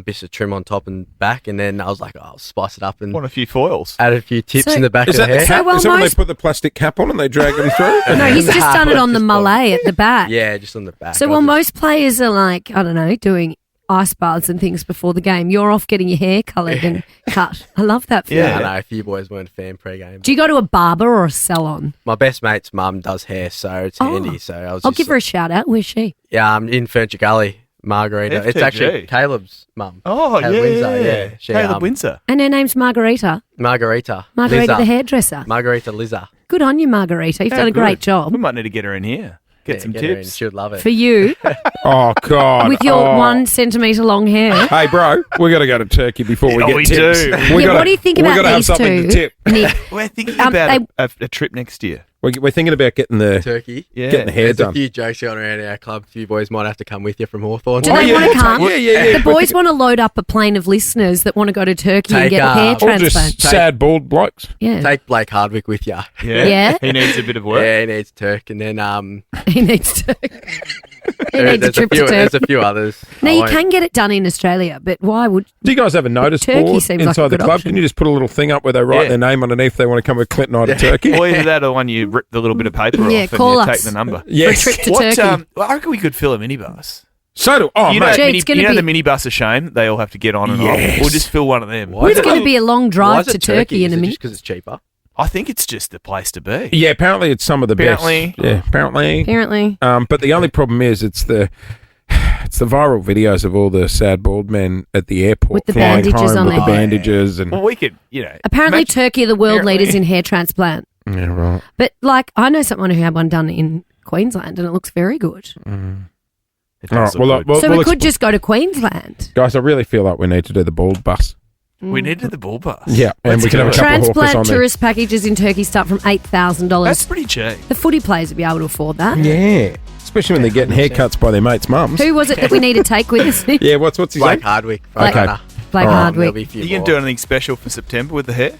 bits of trim on top and back, and then I was like, I'll spice it up and Want a few foils? add a few tips So- in the back Is of that the the hair. cap? well, Is that when they most- put the plastic cap on and they drag them through? No, he's just done it on the mallet at the back. Yeah, just on the back. So, well, most players are like, I don't know, doing ice baths and things before the game. You're off getting your hair coloured and cut. I love that for Yeah, I you. know. A few boys weren't a fan pre-game. Do you go to a barber or a salon? My best mate's mum does hair, so it's handy. So I was I'll just give her a shout out. Where's she? Yeah, I'm in Furniture Gully, Margarita. It's FTG. actually Caleb's mum. Oh, Caleb Windsor, yeah. She, Caleb Windsor. And her name's Margarita. Margarita. Margarita Liza. the hairdresser. Margarita Liza. Good on you, Margarita. You've Yeah, done a great good. job. We might need to get her in here. Get some Get her in. tips. She would love it. For you, Oh, God. with your Oh. 1 centimetre long hair. Hey, bro, we got to go to Turkey before we Yeah, get we tips. do. Yeah, what do you think we about gotta have these something two? to tip. Nick? We're thinking Um, about a trip next year. We're thinking about getting the Turkey. Yeah. getting the hair There's done. a few jokes going around our club. A few boys might have to come with you from Hawthorn. Do Oh, they yeah, want we'll to take- come? yeah. The boys want to load up a plane of listeners that want to go to Turkey and Take, get a hair or Or transplant. just sad bald blokes. Yeah. Take Blake Hardwick with you. Yeah. He needs a bit of work. Yeah, he needs Turk, and then He needs to. He needs a there's trip to there's Turkey. a few others. Now, I you won't- can get it done in Australia, but why would... Do you guys have a notice Turkey board seems like inside a the good club? option. Can you just put a little thing up where they write Yeah. their name underneath? They want to come with Clinton to Turkey. Or either that or one you rip the little bit of paper Yeah, off call and you us. take the number. Yes. For a trip to Turkey. Well, I reckon we could fill a minibus. So do you know, mate. Gee, it's gonna the be- minibus of shame? They all have to get on and Yes. off. We'll just fill one of them. Why It's is it- going to be a long why drive is to it Turkey in Is a it minute. just because it's cheaper? I think it's just the place to be. Yeah, apparently it's some of the Apparently. best. Yeah, apparently. Apparently. But the only problem is it's the viral videos of all the sad bald men at the airport With the flying bandages home on with their the head. bandages and Well, we could, Apparently, imagine- Turkey are the world Apparently. leaders in hair transplant. yeah, right. But, like, I know someone who had one done in Queensland and it looks very good. It All does right, look well, good. well, So we'll we could exp- just go to Queensland. guys. I really feel like we need to do the bald bus. We needed the bull bus. Yeah, and Let's we can do have a it. couple of hawkers Transplant on there. tourist packages in Turkey start from $8,000. That's pretty cheap. The footy players would be able to afford that. Yeah, especially when they're getting haircuts by their mates' mums. Who was it that we need to take with us? Yeah, what's his Blake name? Hardwick. Blake- Okay. Blake All right. Hardwick. There'll be a few You can more. do anything special for September with the hair?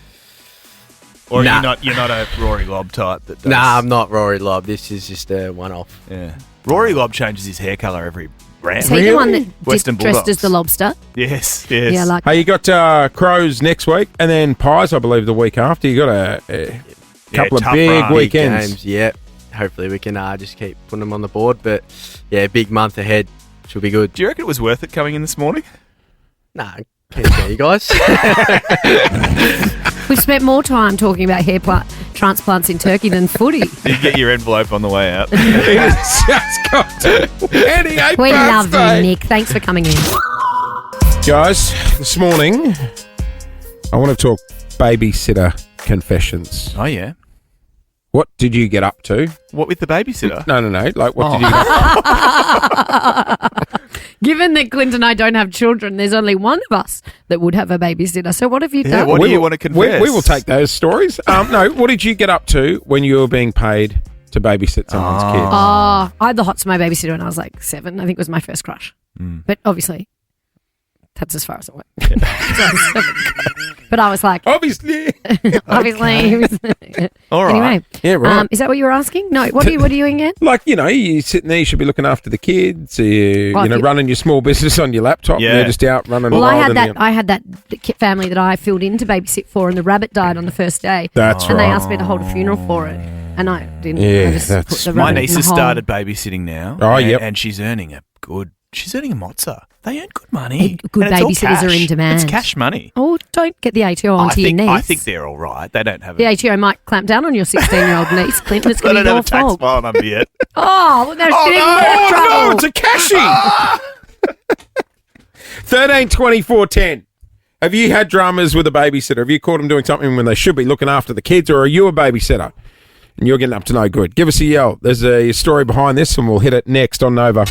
Or Nah. you're not a Rory Lobb type that does... Nah, I'm not Rory Lobb. This is just a one-off. Yeah. Rory Lobb changes his hair colour every round. Is he the one that Western dressed as Bulldogs. the lobster? Yes. Yeah, like Hey, you got Crows next week, and then Pies, I believe, the week after. You got a couple of tough big run. weekends. Games, yeah. Hopefully we can just keep putting them on the board. But, yeah, big month ahead. Should be good. Do you reckon it was worth it coming in this morning? Nah, can't tell you guys. we've spent more time talking about hair transplants in Turkey than footy. You get your envelope on the way out. It's just got to any We love you, Nick. Thanks for coming in. Guys, this morning, I want to talk babysitter confessions. Oh, yeah. What did you get up to? What with the babysitter? No. Like, what did you get up to? Given that Clint and I don't have children, there's only one of us that would have a babysitter. So what have you done? What do you want to confess? We will take those stories. No, what did you get up to when you were being paid to babysit someone's kids? I had the hots for my babysitter when I was like 7. I think it was my first crush. But obviously, that's as far as it went. But I was like, obviously. All right. Anyway, yeah, right. Is that what you were asking? No. What are you doing again? Like, you sitting there, you should be looking after the kids. Running your small business on your laptop. Yeah. You're just out running. Well, I had that family that I filled in to babysit for, and the rabbit died on the first day. That's and right. they asked me to hold a funeral for it, and I didn't. Yeah, I just put the My rabbit niece in the has hole. started babysitting now. Oh, yep. And she's earning a mozza. They earn good money. Good And it's all babysitters are cash. in demand. It's cash money. Oh, don't get the ATO onto your niece. I think they're all right. They don't have The ATO might clamp down on your 16-year-old niece, Clinton. It's They going to don't be have a your tax fault. file number yet. Oh, well, no, she didn't get trouble. No, it's a cashie. 13, 24, 10. Have you had dramas with a babysitter? Have you caught them doing something when they should be looking after the kids, or are you a babysitter and you're getting up to no good? Give us a yell. There's a story behind this, and we'll hit it next on Nova.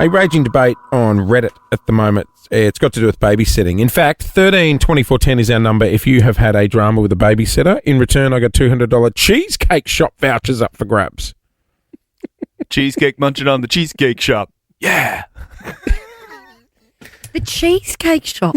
A raging debate on Reddit at the moment. It's got to do with babysitting. In fact, 13 24 10 is our number if you have had a drama with a babysitter. In return, I got $200 Cheesecake Shop vouchers up for grabs. Cheesecake munching on the Cheesecake Shop. Yeah. The Cheesecake Shop?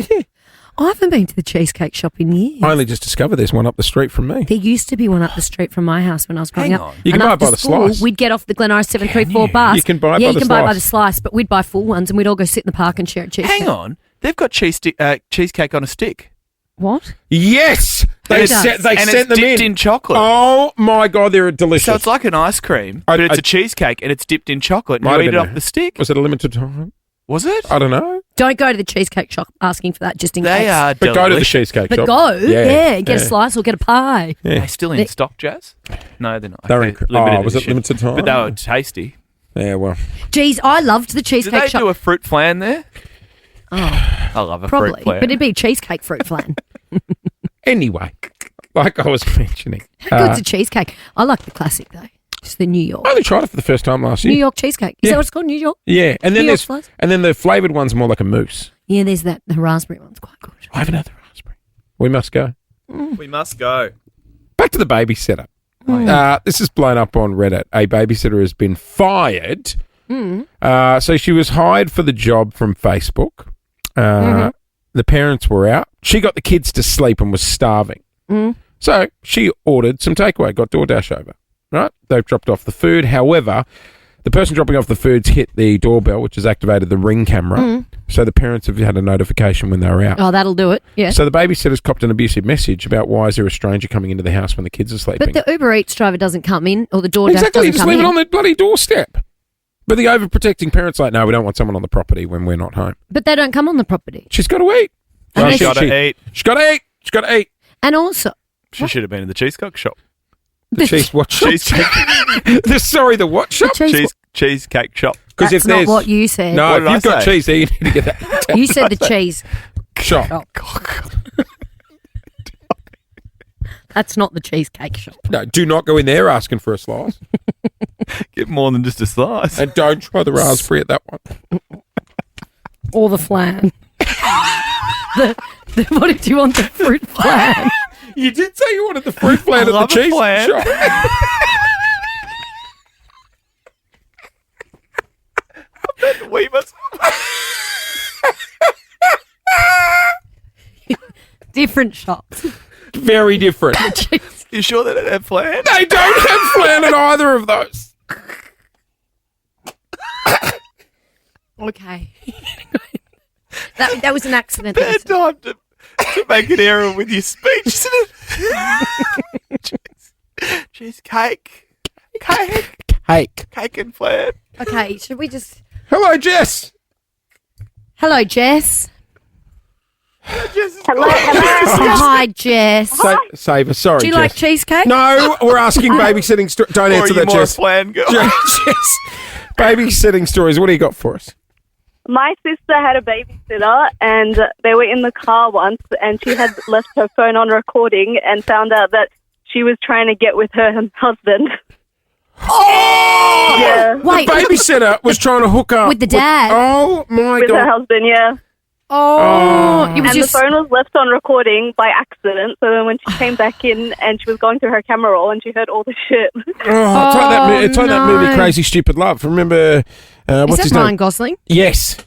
I haven't been to the Cheesecake Shop in years. I only just discovered there's one up the street from me. There used to be one up the street from my house when I was growing up. You can And buy it after by the school, slice. We'd get off the Glen Iris 734 bus. You can buy it by Yeah, the you can buy it by the slice. slice, but we'd buy full ones and we'd all go sit in the park and share a cheesecake. Hang on. They've got cheesecake on a stick. What? Yes! They And sent it's them dipped in. in chocolate. Oh, my God, they're delicious. So it's like an ice cream, but it's a cheesecake and it's dipped in chocolate and Might you have eat it been off the stick. Was it a limited time? Was it? I don't know. Don't go to the Cheesecake Shop asking for that just in case. They are But go to the delicious. Cheesecake But Shop. go, get a slice or get a pie. Yeah. Are they still in stock, Jazz? No, they're not. They're in- limited was it edition. limited time? But they were tasty. Yeah, well. Geez, I loved the Did Cheesecake they Shop. do a fruit flan there? Oh, I love a probably. fruit flan. But it'd be cheesecake fruit flan. Anyway, like I was mentioning. How good's a cheesecake? I like the classic, though. Just the New York. I only tried it for the first time last year. New York cheesecake. Is that what it's called? New York? Yeah, and then New York there's the flavoured one's more like a mousse. Yeah, there's the raspberry one's quite good. I haven't had the raspberry. We must go. We must go. Back to the babysitter. This is blown up on Reddit. A babysitter has been fired. So she was hired for the job from Facebook. The parents were out. She got the kids to sleep and was starving. So she ordered some takeaway, got DoorDash over. Right? They've dropped off the food. However, the person dropping off the food's hit the doorbell, which has activated the Ring camera. So the parents have had a notification when they were out. Oh, that'll do it. Yeah. So the babysitter's copped an abusive message about why is there a stranger coming into the house when the kids are sleeping. But the Uber Eats driver doesn't come in, or the DoorDash Exactly, doesn't just come leave in. it on the bloody doorstep. But the overprotecting parents like, no, we don't want someone on the property when we're not home. But they don't come on the property. She's got to eat. And She's got to eat. She's got to eat. She's got to eat. And also, She should have been in the Cheesecake Shop. The cheese what shop? The what shop? Cheesecake Shop. Because That's not what you said. No, What if did I you've got say? cheese there, you need to get that. You said the cheese. Shop. That's not the Cheesecake Shop. No, do not go in there asking for a slice. Get more than just a slice. And don't try the raspberry at that one. Or the flan. What did you want, the fruit flan? You did say you wanted the fruit flan at the love a cheese flan. shop. We must. Different shops. Very different. You sure they don't have flan? They don't have flan at either of those. Okay. that was an accident. Bad time to make an error with your speech, isn't it? Cheesecake. Cake and flan. Okay, should we just... Hello, Jess. Hello, Jess. Hello. Oh, hi, Jess. Save us. Sorry, Do you Jess. like cheesecake? No, we're asking babysitting stories. Don't Or are answer you that, more a Jess. flan girl? Jess. Babysitting stories. What do you got for us? My sister had a babysitter and they were in the car once and she had left her phone on recording and found out that she was trying to get with her husband. Oh! Yeah. Wait. The babysitter was trying to hook up With the dad? Oh, my With God. her husband, yeah. Oh. It was And just... the phone was left on recording by accident. So then when she came back in and she was going through her camera roll and she heard all the shit. Oh, it's like that movie Crazy Stupid Love. Remember, what's Is his that Ryan name? Gosling? Yes.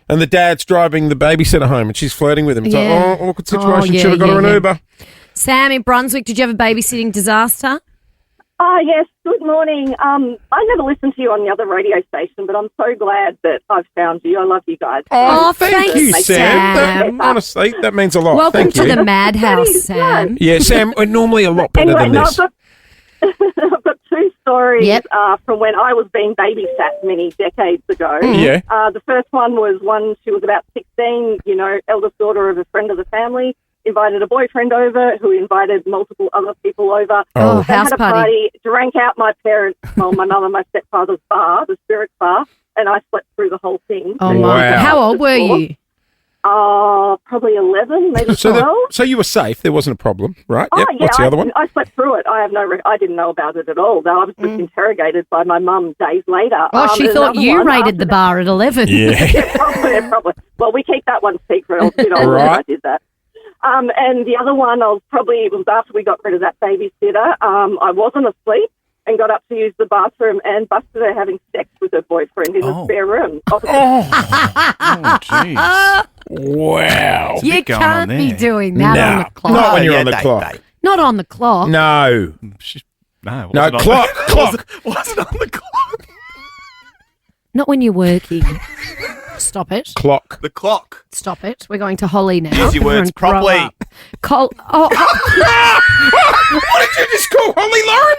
And the dad's driving the babysitter home and she's flirting with him. It's Yeah. like, awkward situation. yeah, Should have got her an yeah. Uber. Sam in Brunswick, did you have a babysitting disaster? Yes, good morning. I never listened to you on the other radio station, but I'm so glad that I've found you. I love you guys. Oh, thank you, Sam. Honestly, that means a lot. Welcome Thank to you. the madhouse, Sam. Yeah, Sam, we're normally a lot better Anyway, than no, this. I've got two stories from when I was being babysat many decades ago. Yeah. The first one was she was about 16, eldest daughter of a friend of the family, invited a boyfriend over who invited multiple other people over. Oh, They house had a party. drank out my parents, my mother, my stepfather's bar, the Spirit Bar, and I slept through the whole thing. Oh, my God. How old were you? Probably 11, maybe 12. So you were safe. There wasn't a problem, right? Oh, Yep. yeah, What's the other one? I slept through it. I didn't know about it at all, though I was just interrogated by my mum days later. Oh, she There's thought another you one raided after the that. bar at 11. Probably. Well, we keep that one secret. I was a bit older when I did that. And the other one, it was after we got rid of that babysitter. I wasn't asleep and got up to use the bathroom and busted her having sex with her boyfriend in the spare room. jeez. Wow. You can't be doing that on the clock. Not when you're on the clock. Not on the clock. No. No, No, clock. Wasn't on the clock. Not when you're working. Stop it. Clock. The clock. Stop it. We're going to Holly now. Use your words Everyone grow properly. up. What did you just call Holly, Lauren?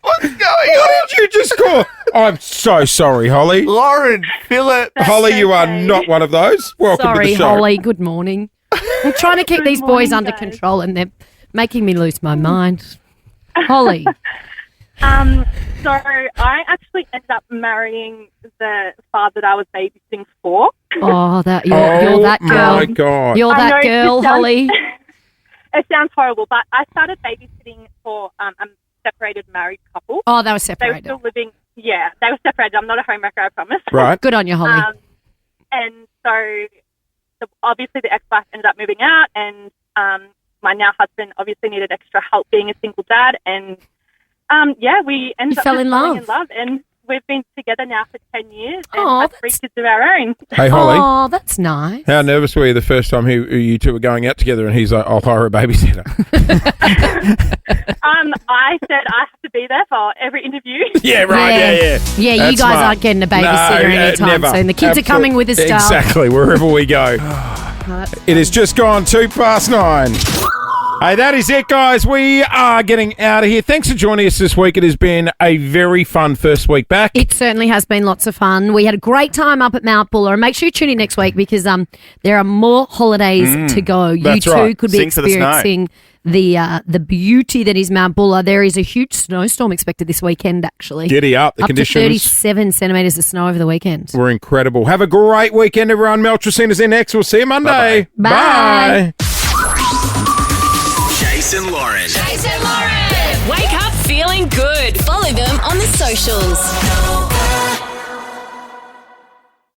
What's going on? What did you just call? I'm so sorry, Holly. Lauren, Philip. Holly, you are not one of those. Welcome to Sorry, the show. Holly. Good morning. I'm trying to keep these boys under control and they're making me lose my mind. Holly. So I actually ended up marrying the father that I was babysitting for. Oh, you're that girl. my God. You're I that know, girl, it sounds- Holly. It sounds horrible, but I started babysitting for a separated married couple. Oh, they were They were separated. still living. Yeah, they were separated. I'm not a homewrecker, I promise. Right. Good on you, Holly. And so, obviously, the ex-wife ended up moving out, and my now husband obviously needed extra help being a single dad, and we ended up fell just in falling love. in love, and we've been together now for 10 years, and Oh, have 3 kids of our own. Hey, Holly. Oh, that's nice. How nervous were you the first time you two were going out together and he's like, I'll hire a babysitter? I said I have to be there for every interview. Yeah, right. Yeah. Yeah, you That's guys smart. aren't getting a babysitter No, anytime never. soon. The kids are coming with us, stuff. Exactly, wherever we go. It has just gone 9:02. Hey, that is it, guys. We are getting out of here. Thanks for joining us this week. It has been a very fun first week back. It certainly has been lots of fun. We had a great time up at Mount Buller, and make sure you tune in next week because there are more holidays to go. You that's too right. could be Sing to the snow. experiencing the beauty that is Mount Buller. There is a huge snowstorm expected this weekend, actually. Giddy up. The Up to conditions 37 centimetres of snow over the weekend. were incredible. Have a great weekend, everyone. Mel Tracina's in next. We'll see you Monday. Bye. Jason Lauren. Jason Lauren. Wake up feeling good. Follow them on the socials.